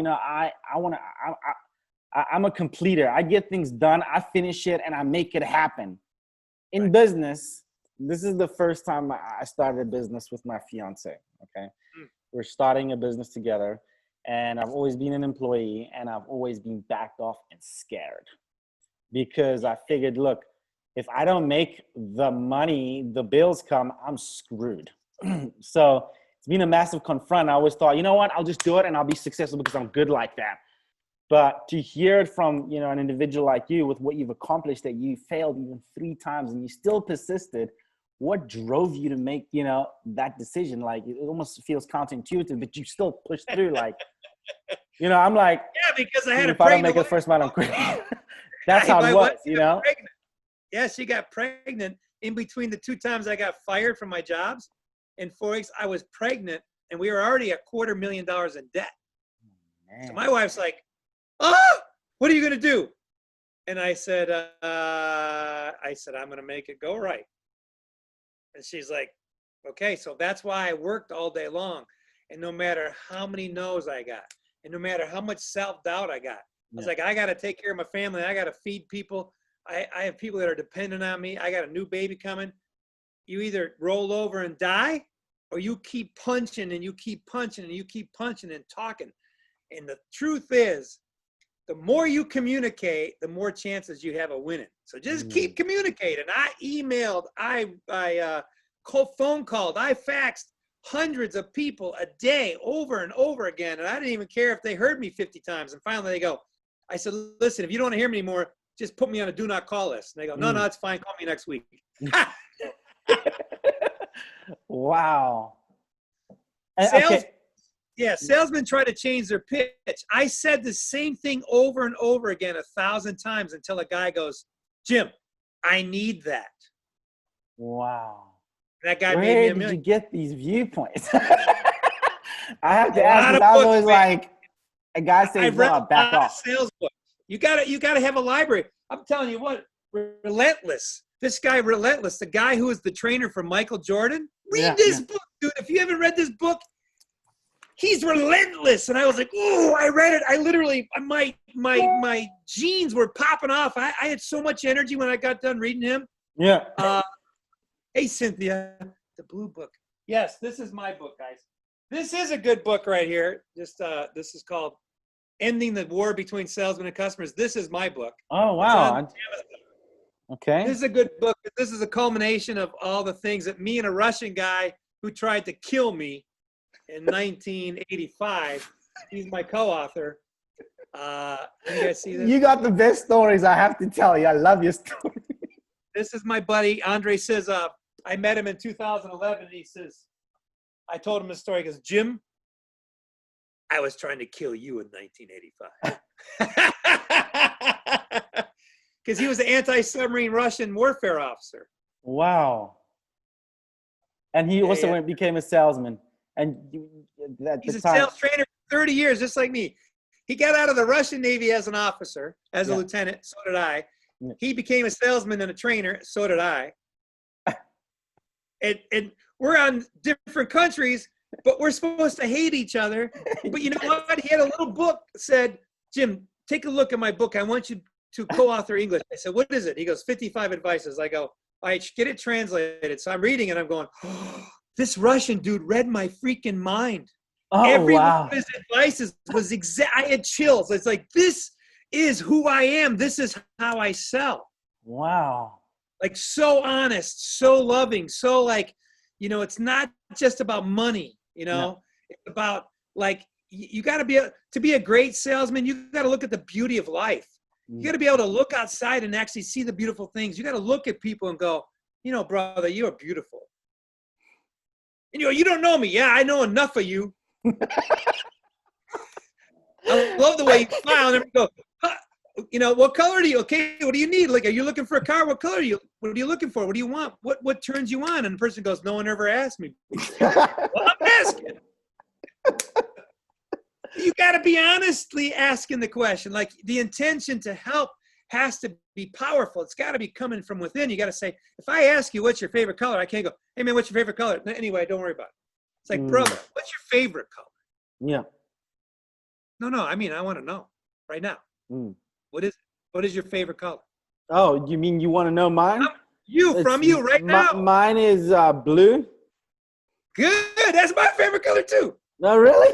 I'm a completer. I get things done, I finish it, and I make it happen. In business, this is the first time I started a business with my fiance, okay? We're starting a business together, and I've always been an employee, and I've always been backed off and scared because I figured, look, if I don't make the money, the bills come, I'm screwed. So it's been a massive confront. I always thought, you know what, I'll just do it and I'll be successful because I'm good like that. But to hear it from, an individual like you with what you've accomplished, that you failed even 3 times and you still persisted, what drove you to make, that decision? Like, it almost feels counterintuitive, but you still push through. Like, I'm like, yeah, because I had if I don't make it first month, I'm quitting. That's how it was, Yeah, she got pregnant in between the 2 times I got fired from my jobs. In 4 weeks, I was pregnant, and we were already $250,000 in debt. Man. So my wife's like, what are you going to do? And I said, I'm going to make it go right. And she's like, okay. So that's why I worked all day long. And no matter how many no's I got, and no matter how much self-doubt I got, I was like, I got to take care of my family. I got to feed people. I have people that are dependent on me. I got a new baby coming. You either roll over and die, or you keep punching and you keep punching and you keep punching and talking. And the truth is, the more you communicate, the more chances you have of winning. So just keep communicating. I emailed, I phone called, I faxed hundreds of people a day over and over again. And I didn't even care if they heard me 50 times. And finally they go, I said, listen, if you don't want to hear me anymore, just put me on a do not call list. And they go, no, it's fine. Call me next week. Wow. Sales, Okay. yeah, salesmen try to change their pitch. I said the same thing over and over again 1,000 times until a guy goes, Jim, I need that. Wow. That guy made me Where a did you million. get these viewpoints? I have A to ask lot because of I was books, always man. like, a guy says I've read no, a back lot of off. sales books. You gotta have a library. I'm telling you what, Relentless. This guy, Relentless, the guy who is the trainer for Michael Jordan. Read Yeah, this yeah. book, dude. If you haven't read this book, he's relentless. And I was like, oh, I read it. I literally, my jeans were popping off. I had so much energy when I got done reading him. Yeah. Hey, Cynthia, the blue book. Yes, this is my book, guys. This is a good book right here. Just this is called Ending the War Between Salesmen and Customers. This is my book. Oh, It's on wow. Amazon. Okay. This is a good book. This is a culmination of all the things that me and a Russian guy who tried to kill me in 1985. He's my co-author. You guys see this? You got the best stories, I have to tell you. I love your story. This is my buddy. Andre says, I met him in 2011. And he says, I told him the story. He goes, Jim, I was trying to kill you in 1985. Because he was the anti-submarine Russian warfare officer. Wow. And he also became a salesman. And He's a sales trainer for 30 years, just like me. He got out of the Russian Navy as an officer, as a lieutenant. So did I. Yeah. He became a salesman and a trainer. So did I. And we're on different countries, but we're supposed to hate each other. But you know what? He had a little book that said, Jim, take a look at my book. I want you to co-author English. I said, what is it? He goes, 55 advices. I go, all right, get it translated. So I'm reading and I'm going, oh, this Russian dude read my freaking mind. Oh, every wow. one of his advices was exact. I had chills. It's like, this is who I am. This is how I sell. Wow. Like so honest, so loving, so like, you know, it's not just about money, you know, no. It's about like, you got to be a great salesman. You got to look at the beauty of life. You got to be able to look outside and actually see the beautiful things. You got to look at people and go, you know, brother, you are beautiful. And you don't know me. Yeah, I know enough of you. I love the way you smile and go, you know, what color do you, okay, what do you need? Like, are you looking for a car? What color are you, what are you looking for? What do you want? What turns you on? And the person goes, no one ever asked me. Well, I'm asking. You got to be honestly asking the question. Like, the intention to help has to be powerful. It's got to be coming from within. You got to say, if I ask you what's your favorite color, I can't go, hey man, what's your favorite color? Anyway, don't worry about it. It's like, brother, what's your favorite color? Yeah. No, I mean, I want to know right now. What is your favorite color? Oh, you mean you want to know mine? From you right now. Mine is blue. Good. That's my favorite color too. No, really?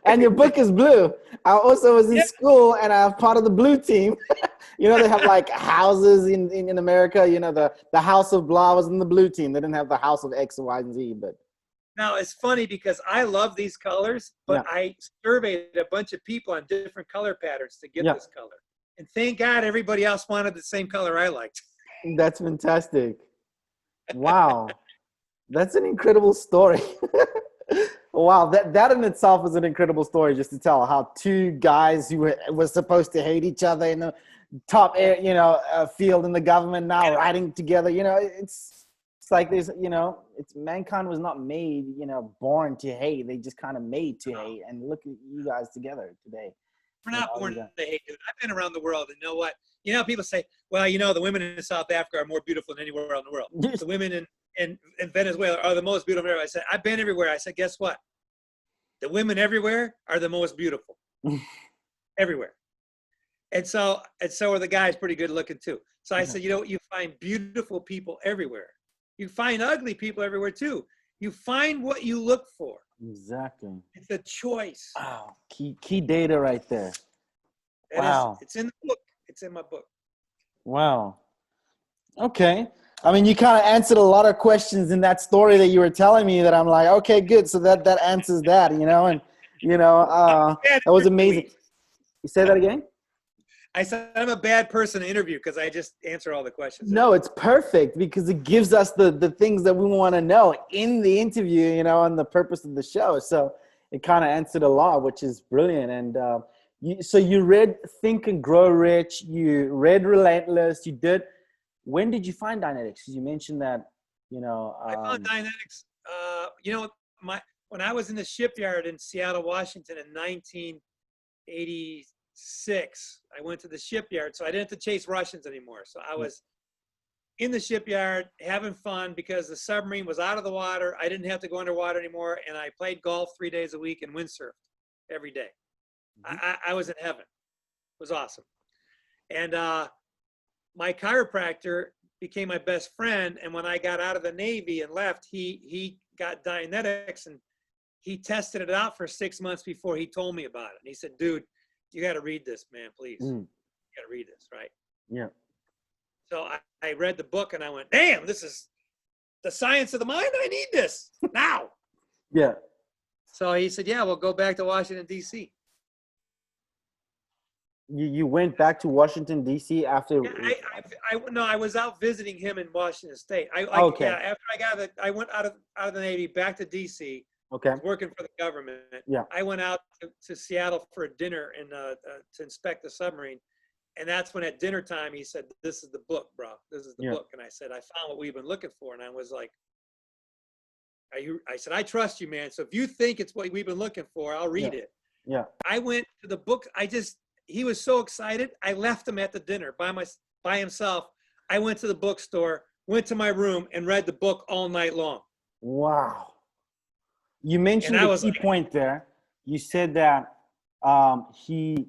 And your book is blue. I also was in school and I'm part of the blue team. You know, they have like houses in America. You know, the house of blah was in the blue team. They didn't have the house of X, Y, and Z. But now it's funny because I love these colors, but I surveyed a bunch of people on different color patterns to get this color. And thank God everybody else wanted the same color I liked. That's fantastic. Wow. That's an incredible story. Wow, that in itself is an incredible story, just to tell how two guys who were supposed to hate each other in the top field in the government now riding together. You know, it's like there's, you know, it's mankind was not made, you know, born to hate. They just kind of made to hate. And look at you guys together today. We're not born to hate. I've been around the world, and you know what? You know, people say, well, you know, the women in South Africa are more beautiful than anywhere else in the world. The women in Venezuela are the most beautiful. I said, I've been everywhere. I said, guess what? The women everywhere are the most beautiful. Everywhere. And so are the guys pretty good looking too. So I said, you know, you find beautiful people everywhere. You find ugly people everywhere too. You find what you look for. Exactly. It's a choice. Wow. Key data right there. Wow. It's in the book. It's in my book. Wow. Okay. I mean, you kind of answered a lot of questions in that story that you were telling me that I'm like, okay, good. So that answers that, you know, and, you know, that was amazing. You say that again? I said I'm a bad person to interview because I just answer all the questions. No, it's perfect because it gives us the things that we want to know in the interview, you know, and the purpose of the show. So it kind of answered a lot, which is brilliant. And so you read Think and Grow Rich, you read Relentless, you did. When did you find Dynetics? You mentioned that, you know. I found Dynetics, you know, when I was in the shipyard in Seattle, Washington in 1986, I went to the shipyard. So I didn't have to chase Russians anymore. So I was in the shipyard having fun because the submarine was out of the water. I didn't have to go underwater anymore. And I played golf 3 days a week and windsurfed every day. I was in heaven. It was awesome. And my chiropractor became my best friend. And when I got out of the Navy and left, he got Dynetics and he tested it out for 6 months before he told me about it. And he said, dude, you got to read this, man, please. You got to read this, right? Yeah. So I read the book and I went, damn, this is the science of the mind. I need this now. Yeah. So he said, yeah, we'll go back to Washington, D.C. You went back to Washington, D.C. after? Yeah, no, I was out visiting him in Washington State. Okay. Yeah, after I went out of the Navy back to D.C. Okay. Working for the government. Yeah. I went out to Seattle for a dinner and to inspect the submarine. And that's when at dinner time, he said, this is the book, bro. This is the book. And I said, I found what we've been looking for. And I was like, I said, I trust you, man. So if you think it's what we've been looking for, I'll read it. Yeah. I went to the book. He was so excited. I left him at the dinner by himself. I went to the bookstore, went to my room and read the book all night long. Wow. You mentioned the key point there. You said that he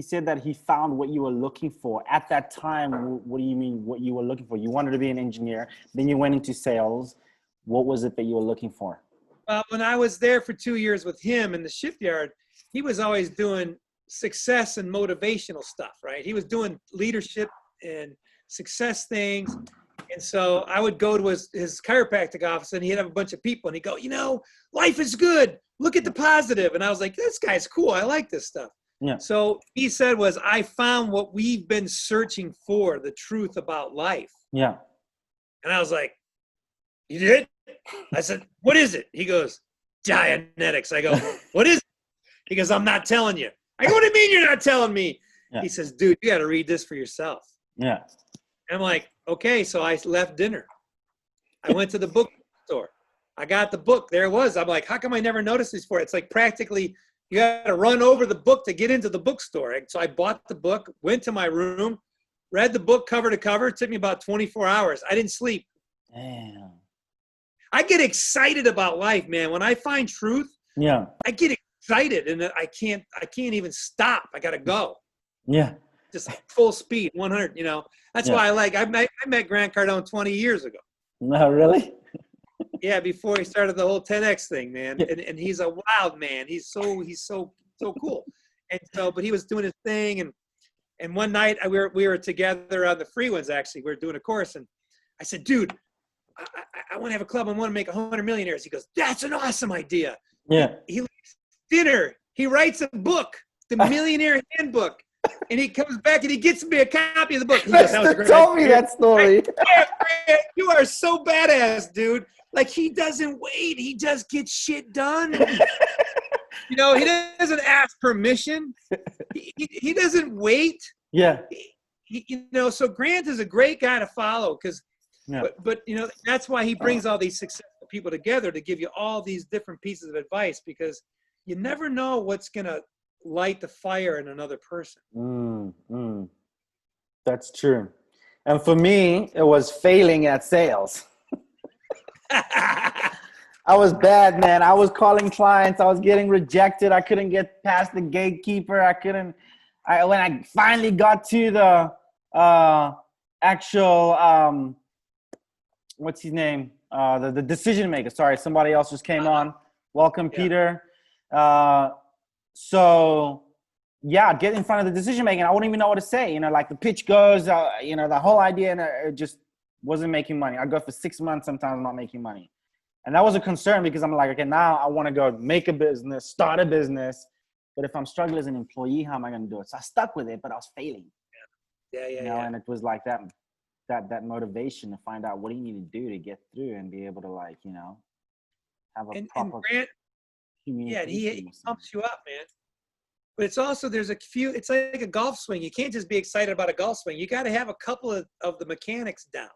said that he found what you were looking for. At that time, what do you mean what you were looking for? You wanted to be an engineer, then you went into sales. What was it that you were looking for? When I was there for 2 years with him in the shipyard, he was always doing success and motivational stuff, right? He was doing leadership and success things. And so I would go to his chiropractic office and he'd have a bunch of people and he'd go, you know, life is good. Look at the positive. And I was like, this guy's cool. I like this stuff. Yeah. So he said I found what we've been searching for, the truth about life. Yeah. And I was like, you did? I said, what is it? He goes, Dianetics. I go, what is it? He goes, I'm not telling you. I go, what do you mean you're not telling me? Yeah. He says, dude, you got to read this for yourself. Yeah. I'm like, okay. So I left dinner. I went to the bookstore. I got the book. There it was. I'm like, how come I never noticed this before? It's like practically you got to run over the book to get into the bookstore. And so I bought the book, went to my room, read the book cover to cover. It took me about 24 hours. I didn't sleep. Damn. I get excited about life, man. When I find truth, yeah, I get excited and I can't even stop. I got to go. Yeah. Just full speed, 100, you know. That's why I met Grant Cardone 20 years ago. No, really? Yeah, before he started the whole 10X thing, man. Yeah. And he's a wild man. He's so cool. And so, but he was doing his thing. And one night we were together on the free ones, actually. We were doing a course. And I said, dude, I want to have a club. I want to make 100 millionaires. He goes, that's an awesome idea. Yeah. He leaves dinner. He writes a book, The Millionaire Handbook. And he comes back and he gets me a copy of the book. He goes, that was a great told me that story. You are so badass, dude. Like, he doesn't wait. He just gets shit done. You know, he doesn't ask permission. He doesn't wait. Yeah. You know, so Grant is a great guy to follow because, yeah. but you know, that's why he brings all these successful people together to give you all these different pieces of advice, because you never know what's going to light the fire in another person. That's true. And for me, it was failing at sales. I was bad, man. I was calling clients. I was getting rejected. I couldn't get past the gatekeeper. When I finally got to the actual, what's his name? The decision maker. Sorry, somebody else just came on. Welcome, Peter. So yeah, get in front of the decision maker. I wouldn't even know what to say. You know, like the pitch goes, you know, the whole idea, and it just wasn't making money. I go for 6 months, sometimes not making money. And that was a concern because I'm like, okay, now I want to go make a business, start a business. But if I'm struggling as an employee, how am I going to do it? So I stuck with it, but I was failing. Yeah. You know, and it was like that motivation to find out what do you need to do to get through and be able to, like, you know, have a proper Grant, communication. he pumps you up, man. But it's also, it's like a golf swing. You can't just be excited about a golf swing. You got to have a couple of the mechanics down.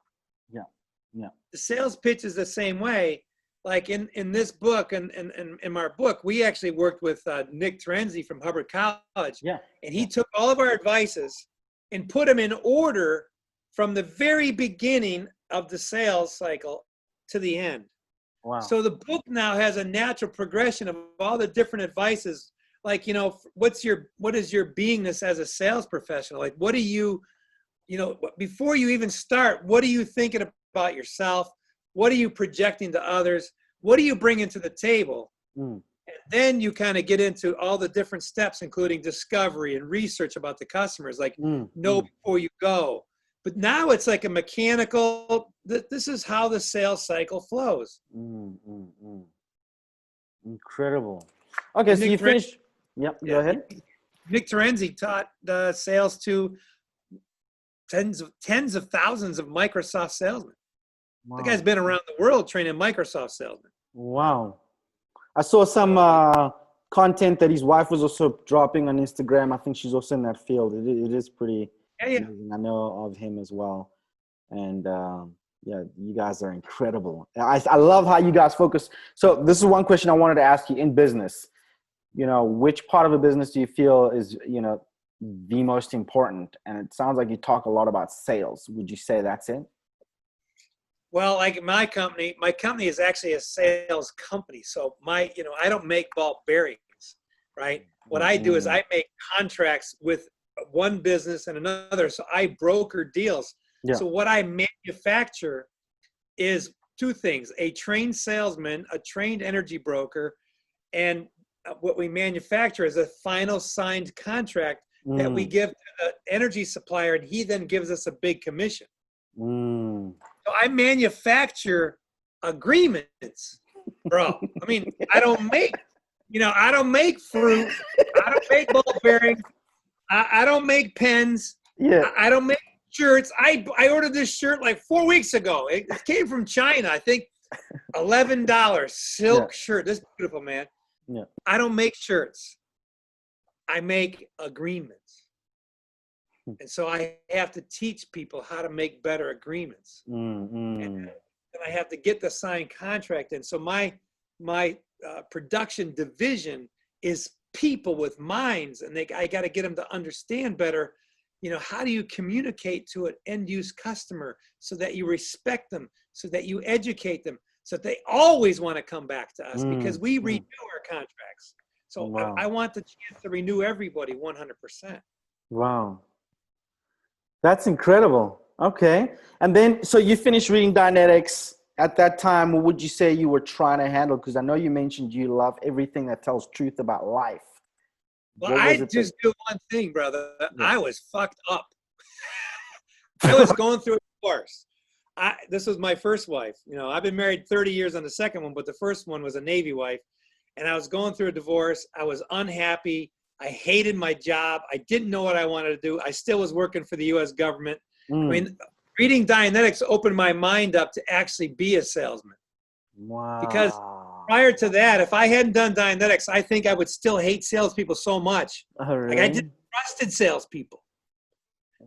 Yeah. The sales pitch is the same way. Like in this book and in our book, we actually worked with Nick Terenzi from Hubbard College. Yeah. And he took all of our advices and put them in order from the very beginning of the sales cycle to the end. Wow. So the book now has a natural progression of all the different advices. Like, you know, what is your beingness as a sales professional? Like, what do you know, before you even start, what are you thinking about yourself? What are you projecting to others? What do you bring into the table? And then you kind of get into all the different steps, including discovery and research about the customers, like know before you go. But now it's like a mechanical, this is how the sales cycle flows. Incredible. Okay, so you finished. Yep, go ahead. Nick Terenzi taught sales to tens of thousands of Microsoft salesmen. Wow. The guy's been around the world training Microsoft salesmen. Wow. I saw some content that his wife was also dropping on Instagram. I think she's also in that field. It is pretty amazing. I know of him as well. And yeah, you guys are incredible. I love how you guys focus. So this is one question I wanted to ask you in business. You know, which part of a business do you feel is, you know, the most important? And it sounds like you talk a lot about sales. Would you say that's it? Well, like my company is actually a sales company. So I don't make ball bearings, right? What I do is I make contracts with one business and another. So I broker deals. Yeah. So what I manufacture is two things: a trained salesman, a trained energy broker, and what we manufacture is a final signed contract that we give to the energy supplier, and he then gives us a big commission. So I manufacture agreements, bro. I mean, I don't make fruit. I don't make ball bearings. I don't make pens. Yeah. I don't make shirts. I ordered this shirt like 4 weeks ago. It came from China. I think $11 silk shirt. This is beautiful, man. Yeah. I don't make shirts. I make agreements. And so I have to teach people how to make better agreements. And I have to get the signed contract in. So my production division is people with minds, and I got to get them to understand better, you know, how do you communicate to an end-use customer so that you respect them, so that you educate them, so that they always want to come back to us because we renew our contracts. So I want the chance to renew everybody 100%. Wow. That's incredible. Okay. And then, so you finished reading Dianetics. At that time, what would you say you were trying to handle? Because I know you mentioned you love everything that tells truth about life. Well, I just do one thing, brother. Yeah. I was fucked up. I was going through a divorce. This was my first wife. You know, I've been married 30 years on the second one, but the first one was a Navy wife. And I was going through a divorce. I was unhappy. I hated my job. I didn't know what I wanted to do. I still was working for the U.S. government. I mean, reading Dianetics opened my mind up to actually be a salesman. Wow. Because prior to that, if I hadn't done Dianetics, I think I would still hate salespeople so much. Oh, really? Like I just trusted salespeople.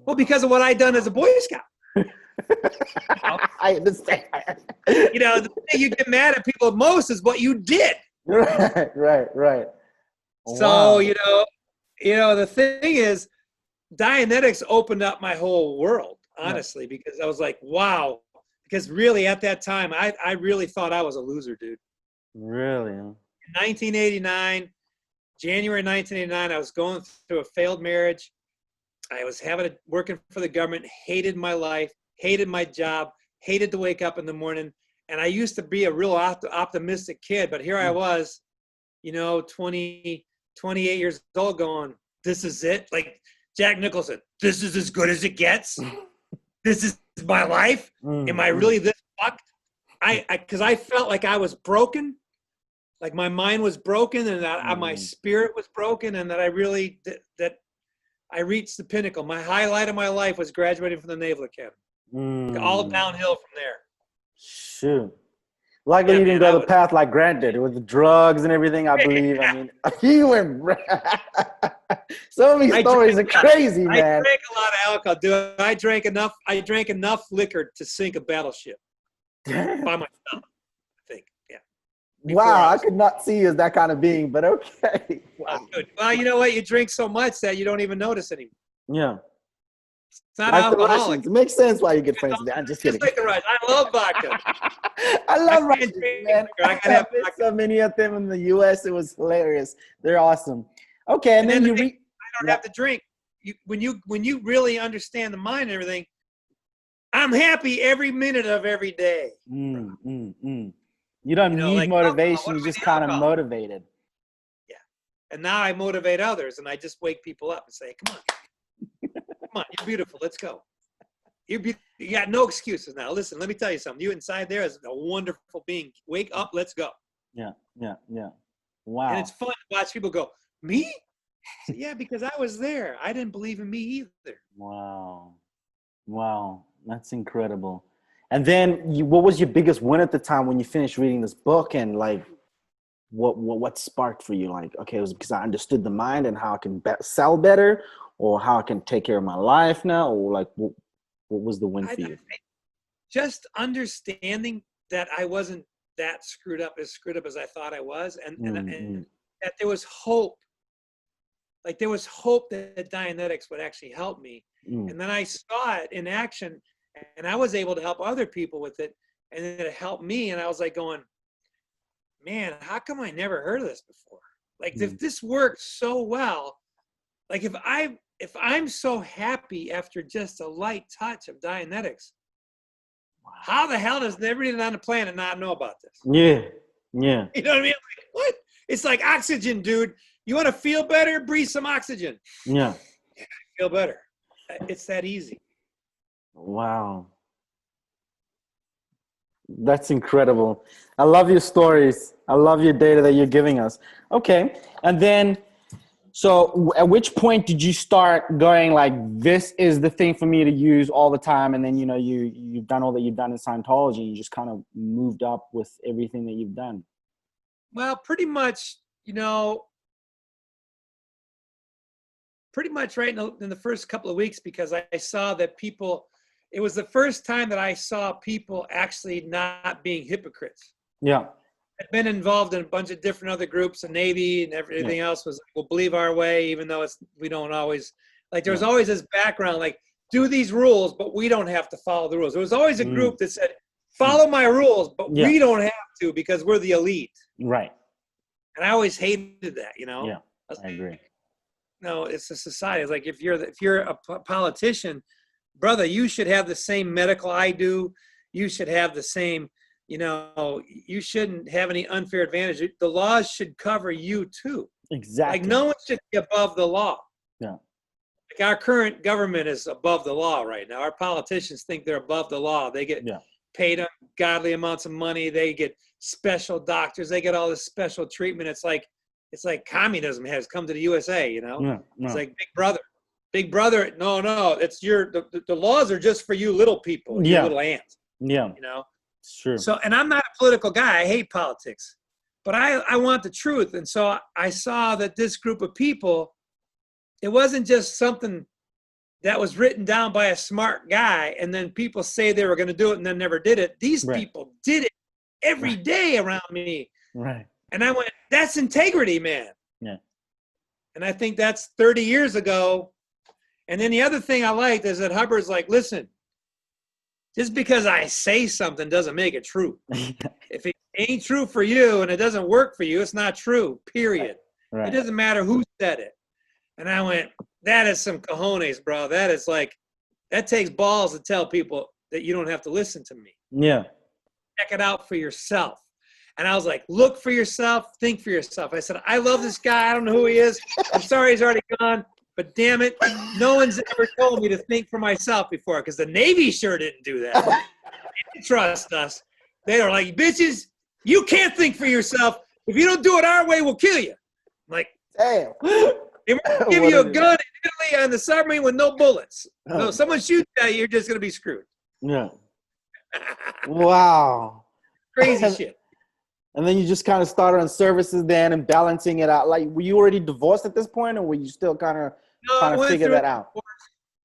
Well, because of what I'd done as a Boy Scout. I understand. You know, the thing you get mad at people most is what you did. Right. So, you know, the thing is, Dianetics opened up my whole world, honestly, because I was like, wow. Because really at that time, I really thought I was a loser, dude. Really? In 1989, January 1989, I was going through a failed marriage. I was working for the government, hated my life, hated my job, hated to wake up in the morning. And I used to be a real optimistic kid, but here I was, you know, 28 years old going, this is it? Like Jack Nicholson, this is as good as it gets? This is my life? Am I really this fucked? Because I felt like I was broken. like my mind was broken, and that my spirit was broken, and that I really that I reached the pinnacle. My highlight of my life was graduating from the Naval Academy. All downhill from there. Shoot. Luckily, you didn't go the path like Grant did with the drugs and everything, I believe. I mean, you went. Some of these stories are crazy, man. I drank a lot of alcohol, dude. I drank enough liquor to sink a battleship by myself, I think. Yeah. Wow, I could not see you as that kind of being, but okay. Wow. Well, you know what? You drink so much that you don't even notice anymore. Yeah. It's not alcoholic. It makes sense why you get friends with that. I'm just kidding. Just like the Russians. I love vodka. I love Russians, man. I met so many of them in the U.S. It was hilarious. They're awesome. Okay, and then you I don't have to drink. When you really understand the mind and everything, I'm happy every minute of every day. You don't need like, motivation. You're just kind of motivated. Yeah. And now I motivate others, and I just wake people up and say, come on. Come on, you're beautiful. Let's go. You got no excuses now. Listen, let me tell you something. You inside there is a wonderful being. Wake up. Let's go. Yeah. Wow. And it's fun to watch people go, me? So, yeah, because I was there. I didn't believe in me either. Wow. That's incredible. And then what was your biggest win at the time when you finished reading this book? And like, what sparked for you? Like, okay, it was because I understood the mind and how I can sell better, or how I can take care of my life now, or like, what was the win for you? Just understanding that I wasn't that screwed up as I thought I was, and that there was hope. Like there was hope that Dianetics would actually help me. And then I saw it in action, and I was able to help other people with it, and then it helped me. And I was like going, man, how come I never heard of this before? Like if this works so well, like if I'm so happy after just a light touch of Dianetics, how the hell does everyone on the planet not know about this? Yeah. You know what I mean? Like, what? It's like oxygen, dude. You want to feel better? Breathe some oxygen. Yeah. Feel better. It's that easy. Wow. That's incredible. I love your stories. I love your data that you're giving us. Okay. And then, so at which point did you start going like, this is the thing for me to use all the time? And then, you know, you've done all that you've done in Scientology, and you just kind of moved up with everything that you've done. Well, pretty much, you know, right in the first couple of weeks, because I saw that people, it was the first time that I saw people actually not being hypocrites. Yeah. I've been involved in a bunch of different other groups, the Navy and everything else was, we'll believe our way, even though we don't always, like there was always this background, like do these rules, but we don't have to follow the rules. There was always a group that said, follow my rules, but we don't have to because we're the elite. Right. And I always hated that, you know? Yeah, I agree. No, it's a society. It's like if you're a politician, brother, you should have the same medical I do. You should have the same, you know, you shouldn't have any unfair advantage. The laws should cover you too. Exactly. Like no one should be above the law. Yeah. Like our current government is above the law right now. Our politicians think they're above the law. They get paid ungodly amounts of money. They get special doctors. They get all this special treatment. It's like communism has come to the USA, you know? Yeah, no. It's like Big Brother. No, it's the laws are just for you little people, you little ants. Yeah. You know? It's true. So, and I'm not a political guy. I hate politics, but I want the truth. And so I saw that this group of people, it wasn't just something that was written down by a smart guy and then people say they were going to do it and then never did it. These people did it every day around me. Right. And I went, that's integrity, man. Yeah. And I think that's 30 years ago. And then the other thing I liked is that Hubbard's like, listen, just because I say something doesn't make it true. If it ain't true for you and it doesn't work for you, it's not true, period. Right. It doesn't matter who said it. And I went, that is some cojones, bro. That is like, that takes balls to tell people that you don't have to listen to me. Yeah. Check it out for yourself. And I was like, look for yourself, think for yourself. I said, I love this guy. I don't know who he is. I'm sorry he's already gone. But damn it, no one's ever told me to think for myself before, because the Navy sure didn't do that. They didn't trust us. They were like, bitches, you can't think for yourself. if you don't do it our way, we'll kill you. I'm like, Damn. they won't give you a gun in Italy on the submarine with no bullets. No, someone shoots at you, you're just going to be screwed. Yeah. Wow. Crazy shit. And then you just kind of started on services then and balancing it out. Like, were you already divorced at this point, or were you still kind of trying to figure that out?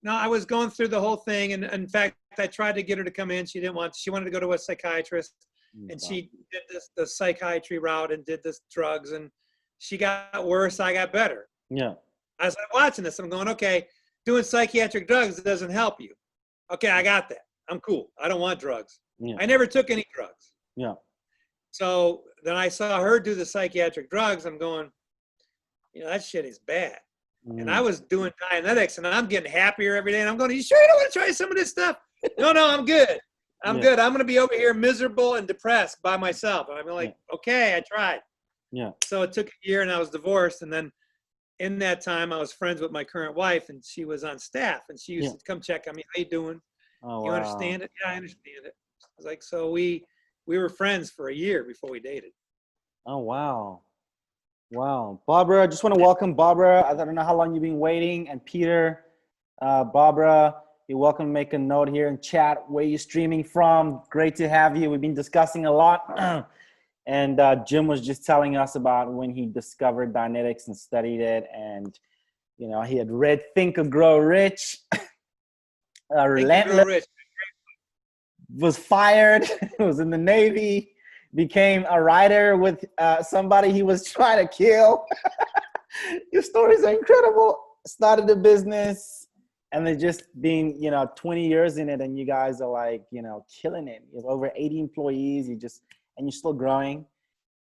No, I was going through the whole thing. And in fact, I tried to get her to come in. She wanted to go to a psychiatrist. And she did the psychiatry route and did this drugs. And she got worse. I got better. Yeah. I was like watching this. I'm going, okay, doing psychiatric drugs doesn't help you. Okay, I got that. I'm cool. I don't want drugs. Yeah. I never took any drugs. Yeah. So then I saw her do the psychiatric drugs. I'm going, that shit is bad. And I was doing Dianetics, and I'm getting happier every day. And I'm going, you sure you don't want to try some of this stuff? No, I'm good. I'm good. I'm going to be over here miserable and depressed by myself. And I'm like, okay, I tried. Yeah. So it took a year, and I was divorced. And then in that time, I was friends with my current wife, and she was on staff. And she used to come check on me. How you doing? Oh, you understand it? Yeah, I understand it. I was like, so we were friends for a year before we dated. Oh, wow. Wow. Barbara, I just want to welcome Barbara. I don't know how long you've been waiting. And Peter, Barbara, you're welcome to make a note here in chat where you're streaming from. Great to have you. We've been discussing a lot. And Jim was just telling us about when he discovered Dianetics and studied it. And, he had read Think or Grow Rich. Relentless. Was fired, was in the Navy, became a writer with somebody he was trying to kill. Your stories are incredible. Started a business, and they're just being, 20 years in it, and you guys are like, killing it. You have over 80 employees. And you're still growing.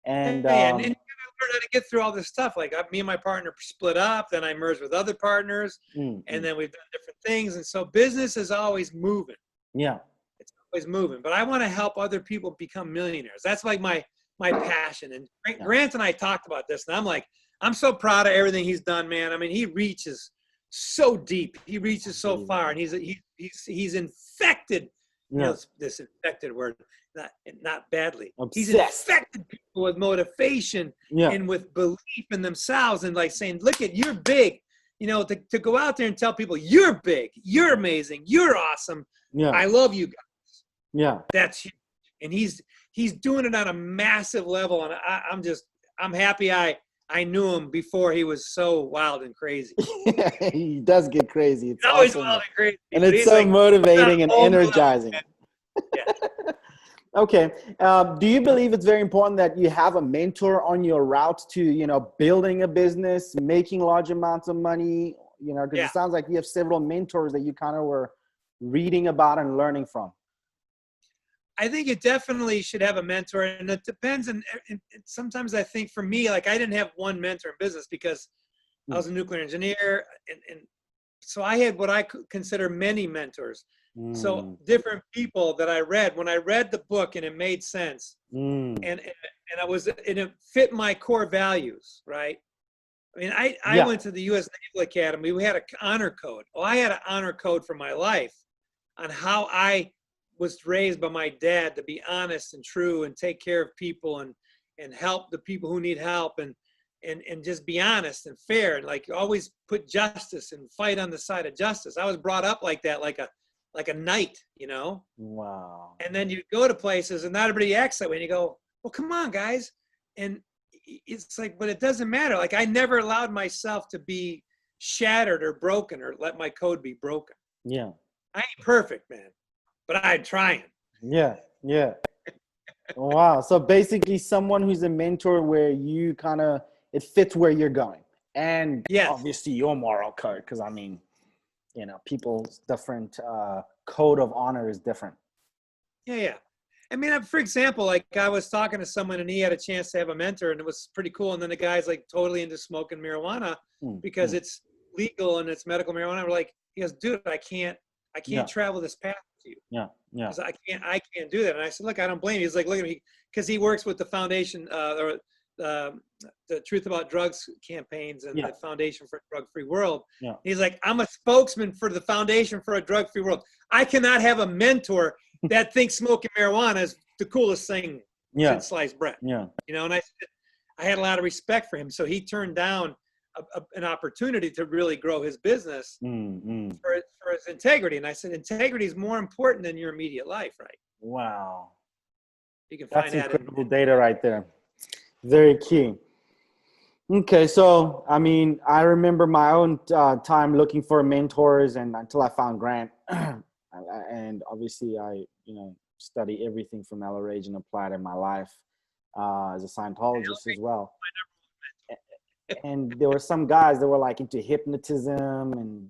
And you gotta learn how to get through all this stuff. Like me and my partner split up, then I merged with other partners, and then we've done different things. And so business is always moving. Yeah. It's moving, but I want to help other people become millionaires. That's like my passion. And Grant and I talked about this, and I'm like, I'm so proud of everything he's done, man. I mean, he reaches so deep, he reaches so far, and he's infected. This infected word, not badly. Obsessed. He's infected people with motivation and with belief in themselves, and like saying, "Look at you're big." To go out there and tell people you're big, you're amazing, you're awesome. Yeah. I love you guys. Yeah. That's huge. And he's doing it on a massive level. And I'm happy I knew him before he was so wild and crazy. He does get crazy. It's always awesome. wild and crazy. And it's so motivating and energizing. Yeah. Okay. Do you believe it's very important that you have a mentor on your route to, building a business, making large amounts of money, because it sounds like you have several mentors that you kind of were reading about and learning from. I think you definitely should have a mentor, and it depends. And sometimes I think for me, like I didn't have one mentor in business because I was a nuclear engineer, and so I had what I consider many mentors. So different people that I read. When I read the book and it made sense, and it fit my core values, right? I mean, I went to the U.S. Naval Academy. We had an honor code. Well, I had an honor code for my life on how I was raised by my dad to be honest and true and take care of people and help the people who need help and just be honest and fair and like always put justice and fight on the side of justice. I was brought up like that, like a knight, Wow. And then you go to places and not everybody acts that way, and you go, well, come on, guys. And it's like, but it doesn't matter. Like I never allowed myself to be shattered or broken or let my code be broken. Yeah. I ain't perfect, man, but I'm trying. Yeah. Yeah. Wow. So basically someone who's a mentor where you it fits where you're going. And obviously your moral code. Cause I mean, people's different code of honor is different. Yeah. I mean, for example, like I was talking to someone and he had a chance to have a mentor and it was pretty cool. And then the guy's like totally into smoking marijuana because it's legal and it's medical marijuana. We're like, he goes, dude, I can't travel this path with you. Yeah. Because I can't do that. And I said, look, I don't blame you. He's like, look at me, because he works with the foundation or the Truth About Drugs campaigns and the Foundation for a Drug-Free World. Yeah. He's like, I'm a spokesman for the Foundation for a Drug-Free World. I cannot have a mentor that thinks smoking marijuana is the coolest thing since sliced bread. Yeah. And I had a lot of respect for him. So he turned down an opportunity to really grow his business for his integrity. And I said, integrity is more important than your immediate life, right? Wow. You can That's find that incredible data right there. Very key. Okay, so I mean, I remember my own time looking for mentors, and until I found Grant, and obviously I, study everything from LRH and apply it in my life as a Scientologist as well. And there were some guys that were like into hypnotism, and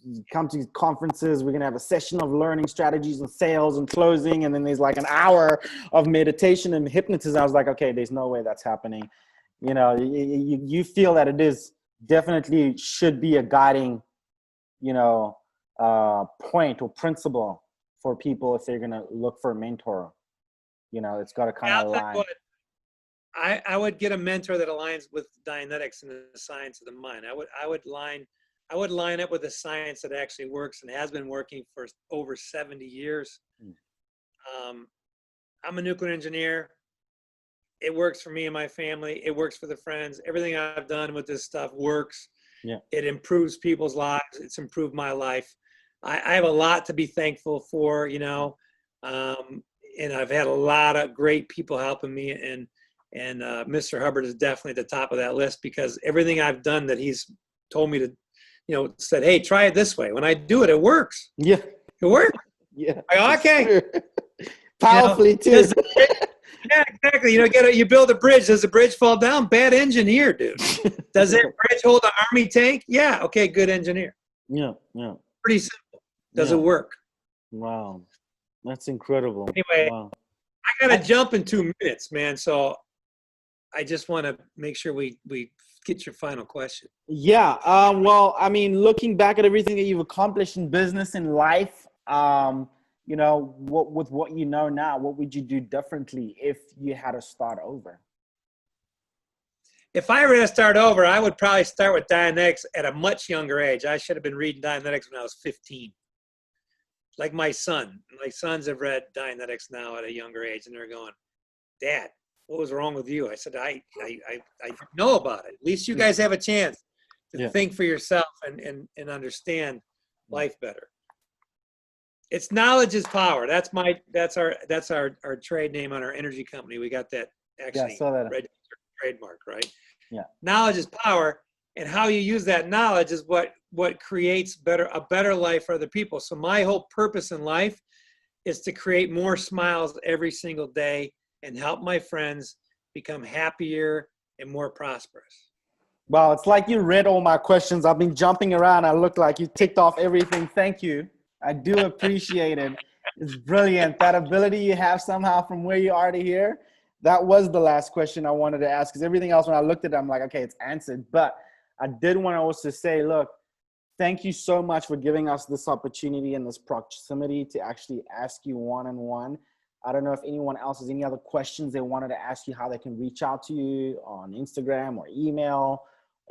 you come to conferences, we're gonna have a session of learning strategies and sales and closing, and then there's like an hour of meditation and hypnotism. I was like, okay, there's no way that's happening. You feel that it is definitely should be a guiding, point or principle for people if they're gonna look for a mentor. It's got to kind of align. I would get a mentor that aligns with Dianetics and the science of the mind. I would line up with the science that actually works and has been working for over 70 years. I'm a nuclear engineer. It works for me and my family. It works for the friends. Everything I've done with this stuff works. Yeah. It improves people's lives. It's improved my life. I have a lot to be thankful for, and I've had a lot of great people helping me, and Mr. Hubbard is definitely at the top of that list, because everything I've done that he's told me to, said, hey, try it this way. When I do it, it works. Yeah. It works. Yeah. Okay. Powerfully too. Yeah, exactly. You build a bridge. Does the bridge fall down? Bad engineer, dude. Does that bridge hold an army tank? Yeah. Okay. Good engineer. Yeah. Yeah. Pretty simple. Does it work? Wow. That's incredible. Anyway, wow. I got to jump in 2 minutes, man. So I just want to make sure we get your final question. Yeah. Well, I mean, looking back at everything that you've accomplished in business and life, with what you know now, what would you do differently if you had to start over? If I were to start over, I would probably start with Dianetics at a much younger age. I should have been reading Dianetics when I was 15. Like my son. My sons have read Dianetics now at a younger age, and they're going, Dad, what was wrong with you? I said, I know about it. At least you guys have a chance to think for yourself and understand life better. It's knowledge is power. That's our trade name on our energy company. We got that actually registered trademark, right? Yeah. Knowledge is power, and how you use that knowledge is what creates a better life for other people. So my whole purpose in life is to create more smiles every single day and help my friends become happier and more prosperous. Wow, it's like you read all my questions. I've been jumping around. I look like you ticked off everything. Thank you. I do appreciate it. It's brilliant. That ability you have somehow from where you are to here. That was the last question I wanted to ask, because everything else, when I looked at it, I'm like, okay, it's answered. But I did want to also say, look, thank you so much for giving us this opportunity and this proximity to actually ask you one-on-one. I don't know if anyone else has any other questions they wanted to ask you, how they can reach out to you on Instagram or email,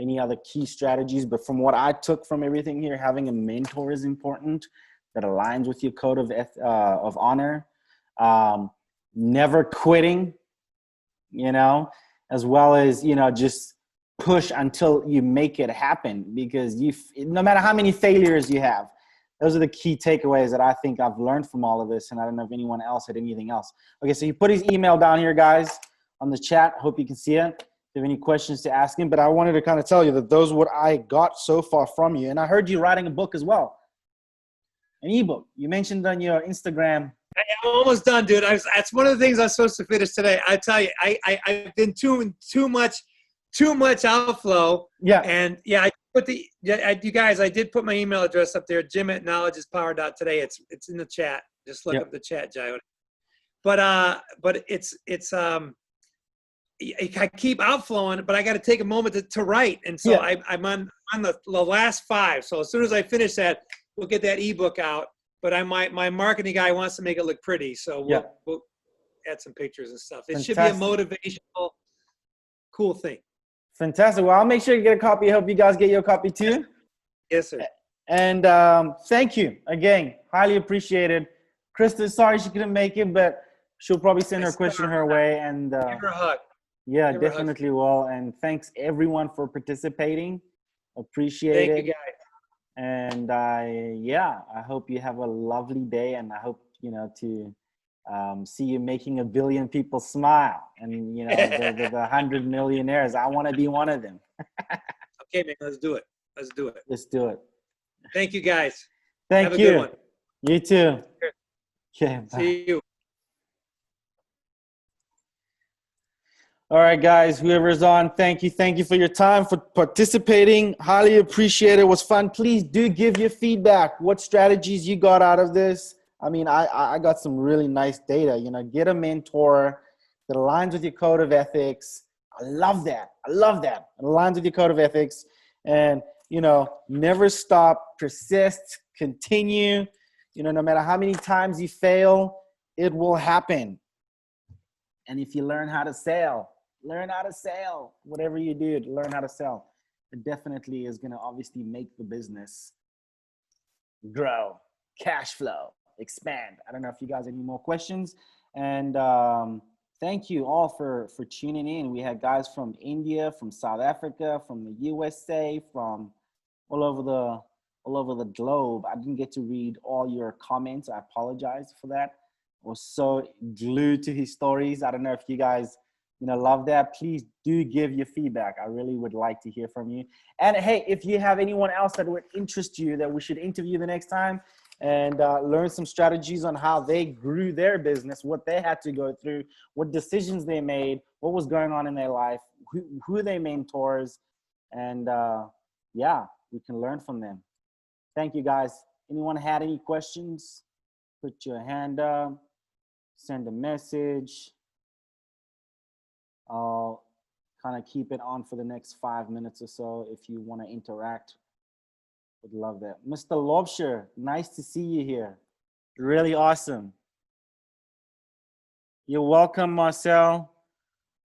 any other key strategies. But from what I took from everything here, having a mentor is important that aligns with your code of honor. Never quitting, as well as, just push until you make it happen, because no matter how many failures you have, those are the key takeaways that I think I've learned from all of this. And I don't know if anyone else had anything else. Okay, so he put his email down here, guys, on the chat. Hope you can see it. If you have any questions to ask him, but I wanted to kind of tell you that those are what I got so far from you. And I heard you writing a book as well, an ebook. You mentioned on your Instagram. I'm almost done, dude. That's one of the things I'm supposed to finish today. I tell you, I've been too much outflow. Yeah. And yeah, you guys, I did put my email address up there, jim@knowledgeispower.today. It's in the chat. Just look up the chat, Jai. But I keep outflowing, but I got to take a moment to write. And so I'm on the last 5. So as soon as I finish that, we'll get that ebook out. But my marketing guy wants to make it look pretty. So we'll add some pictures and stuff. It should be a motivational, cool thing. Fantastic. Well, I'll make sure you get a copy. I hope you guys get your copy too. Yes, sir. And thank you again. Highly appreciated. Krista, sorry she couldn't make it, but she'll probably send her question her way. And give her a hug. Yeah, Neighborhood. definitely will. And thanks everyone for participating. Appreciate Thank you, it. guys. And I hope you have a lovely day. And I hope, to see you making 1 billion people smile. And, the 100 millionaires. I want to be one of them. Okay, man, let's do it. Let's do it. Let's do it. Thank you, guys. Have Thank a good you. one. You too. Okay, bye. See you. All right, guys, whoever's on, thank you. Thank you for your time, for participating. Highly appreciate it. It was fun. Please do give your feedback. What strategies you got out of this? I mean, I got some really nice data. Get a mentor that aligns with your code of ethics. I love that. I love that. It aligns with your code of ethics. And, never stop, persist, continue. No matter how many times you fail, it will happen. And if you learn how to sell, whatever you do, learn how to sell. It definitely is going to obviously make the business grow, cash flow, expand. I don't know if you guys have any more questions. And thank you all for tuning in. We had guys from India, from South Africa, from the USA, from all over the globe. I didn't get to read all your comments. I apologize for that. I was so glued to his stories. I don't know if you guys, love that. Please do give your feedback. I really would like to hear from you. And hey, if you have anyone else that would interest you that we should interview the next time and learn some strategies on how they grew their business, what they had to go through, what decisions they made, what was going on in their life, who they mentors, and we can learn from them. Thank you, guys. Anyone had any questions? Put your hand up, send a message. I'll kind of keep it on for the next 5 minutes or so. If you want to interact, would love that. Mr. Lobsher, nice to see you here. Really awesome. You're welcome, Marcel.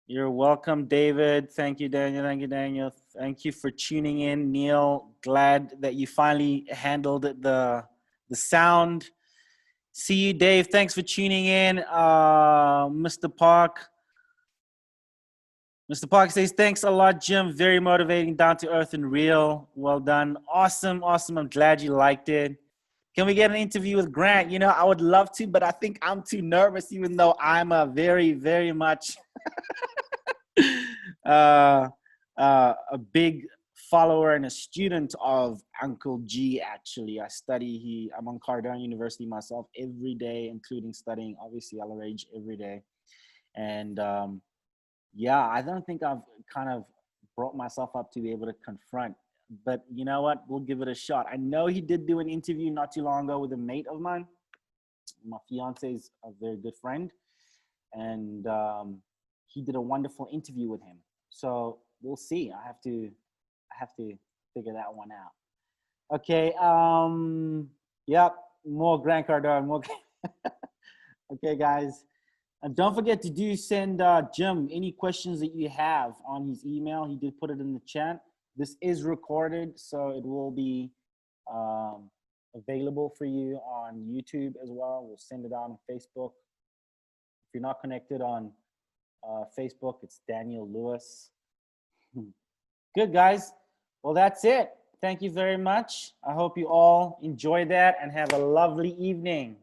You're welcome, David. Thank you, Daniel. Thank you, Daniel. Thank you for tuning in, Neil. Glad that you finally handled the sound. See you, Dave. Thanks for tuning in. Mr. Park. Mr. Park says, thanks a lot, Jim. Very motivating, down to earth and real. Well done. Awesome, awesome. I'm glad you liked it. Can we get an interview with Grant? I would love to, but I think I'm too nervous, even though I'm a very, very much a big follower and a student of Uncle G, actually. I'm on Cardone University myself every day, including studying, obviously, LRH every day. And I don't think I've kind of brought myself up to be able to confront. But you know what? We'll give it a shot. I know he did do an interview not too long ago with a mate of mine. My fiance is a very good friend. And he did a wonderful interview with him. So we'll see. I have to figure that one out. Okay. Yep. More Grant Cardone. More. Okay, guys. And don't forget to send Jim any questions that you have on his email. He did put it in the chat. This is recorded, so it will be available for you on YouTube as well. We'll send it out on Facebook. If you're not connected on Facebook, it's Daniel Lewis. Good, guys. Well, that's it. Thank you very much. I hope you all enjoy that and have a lovely evening.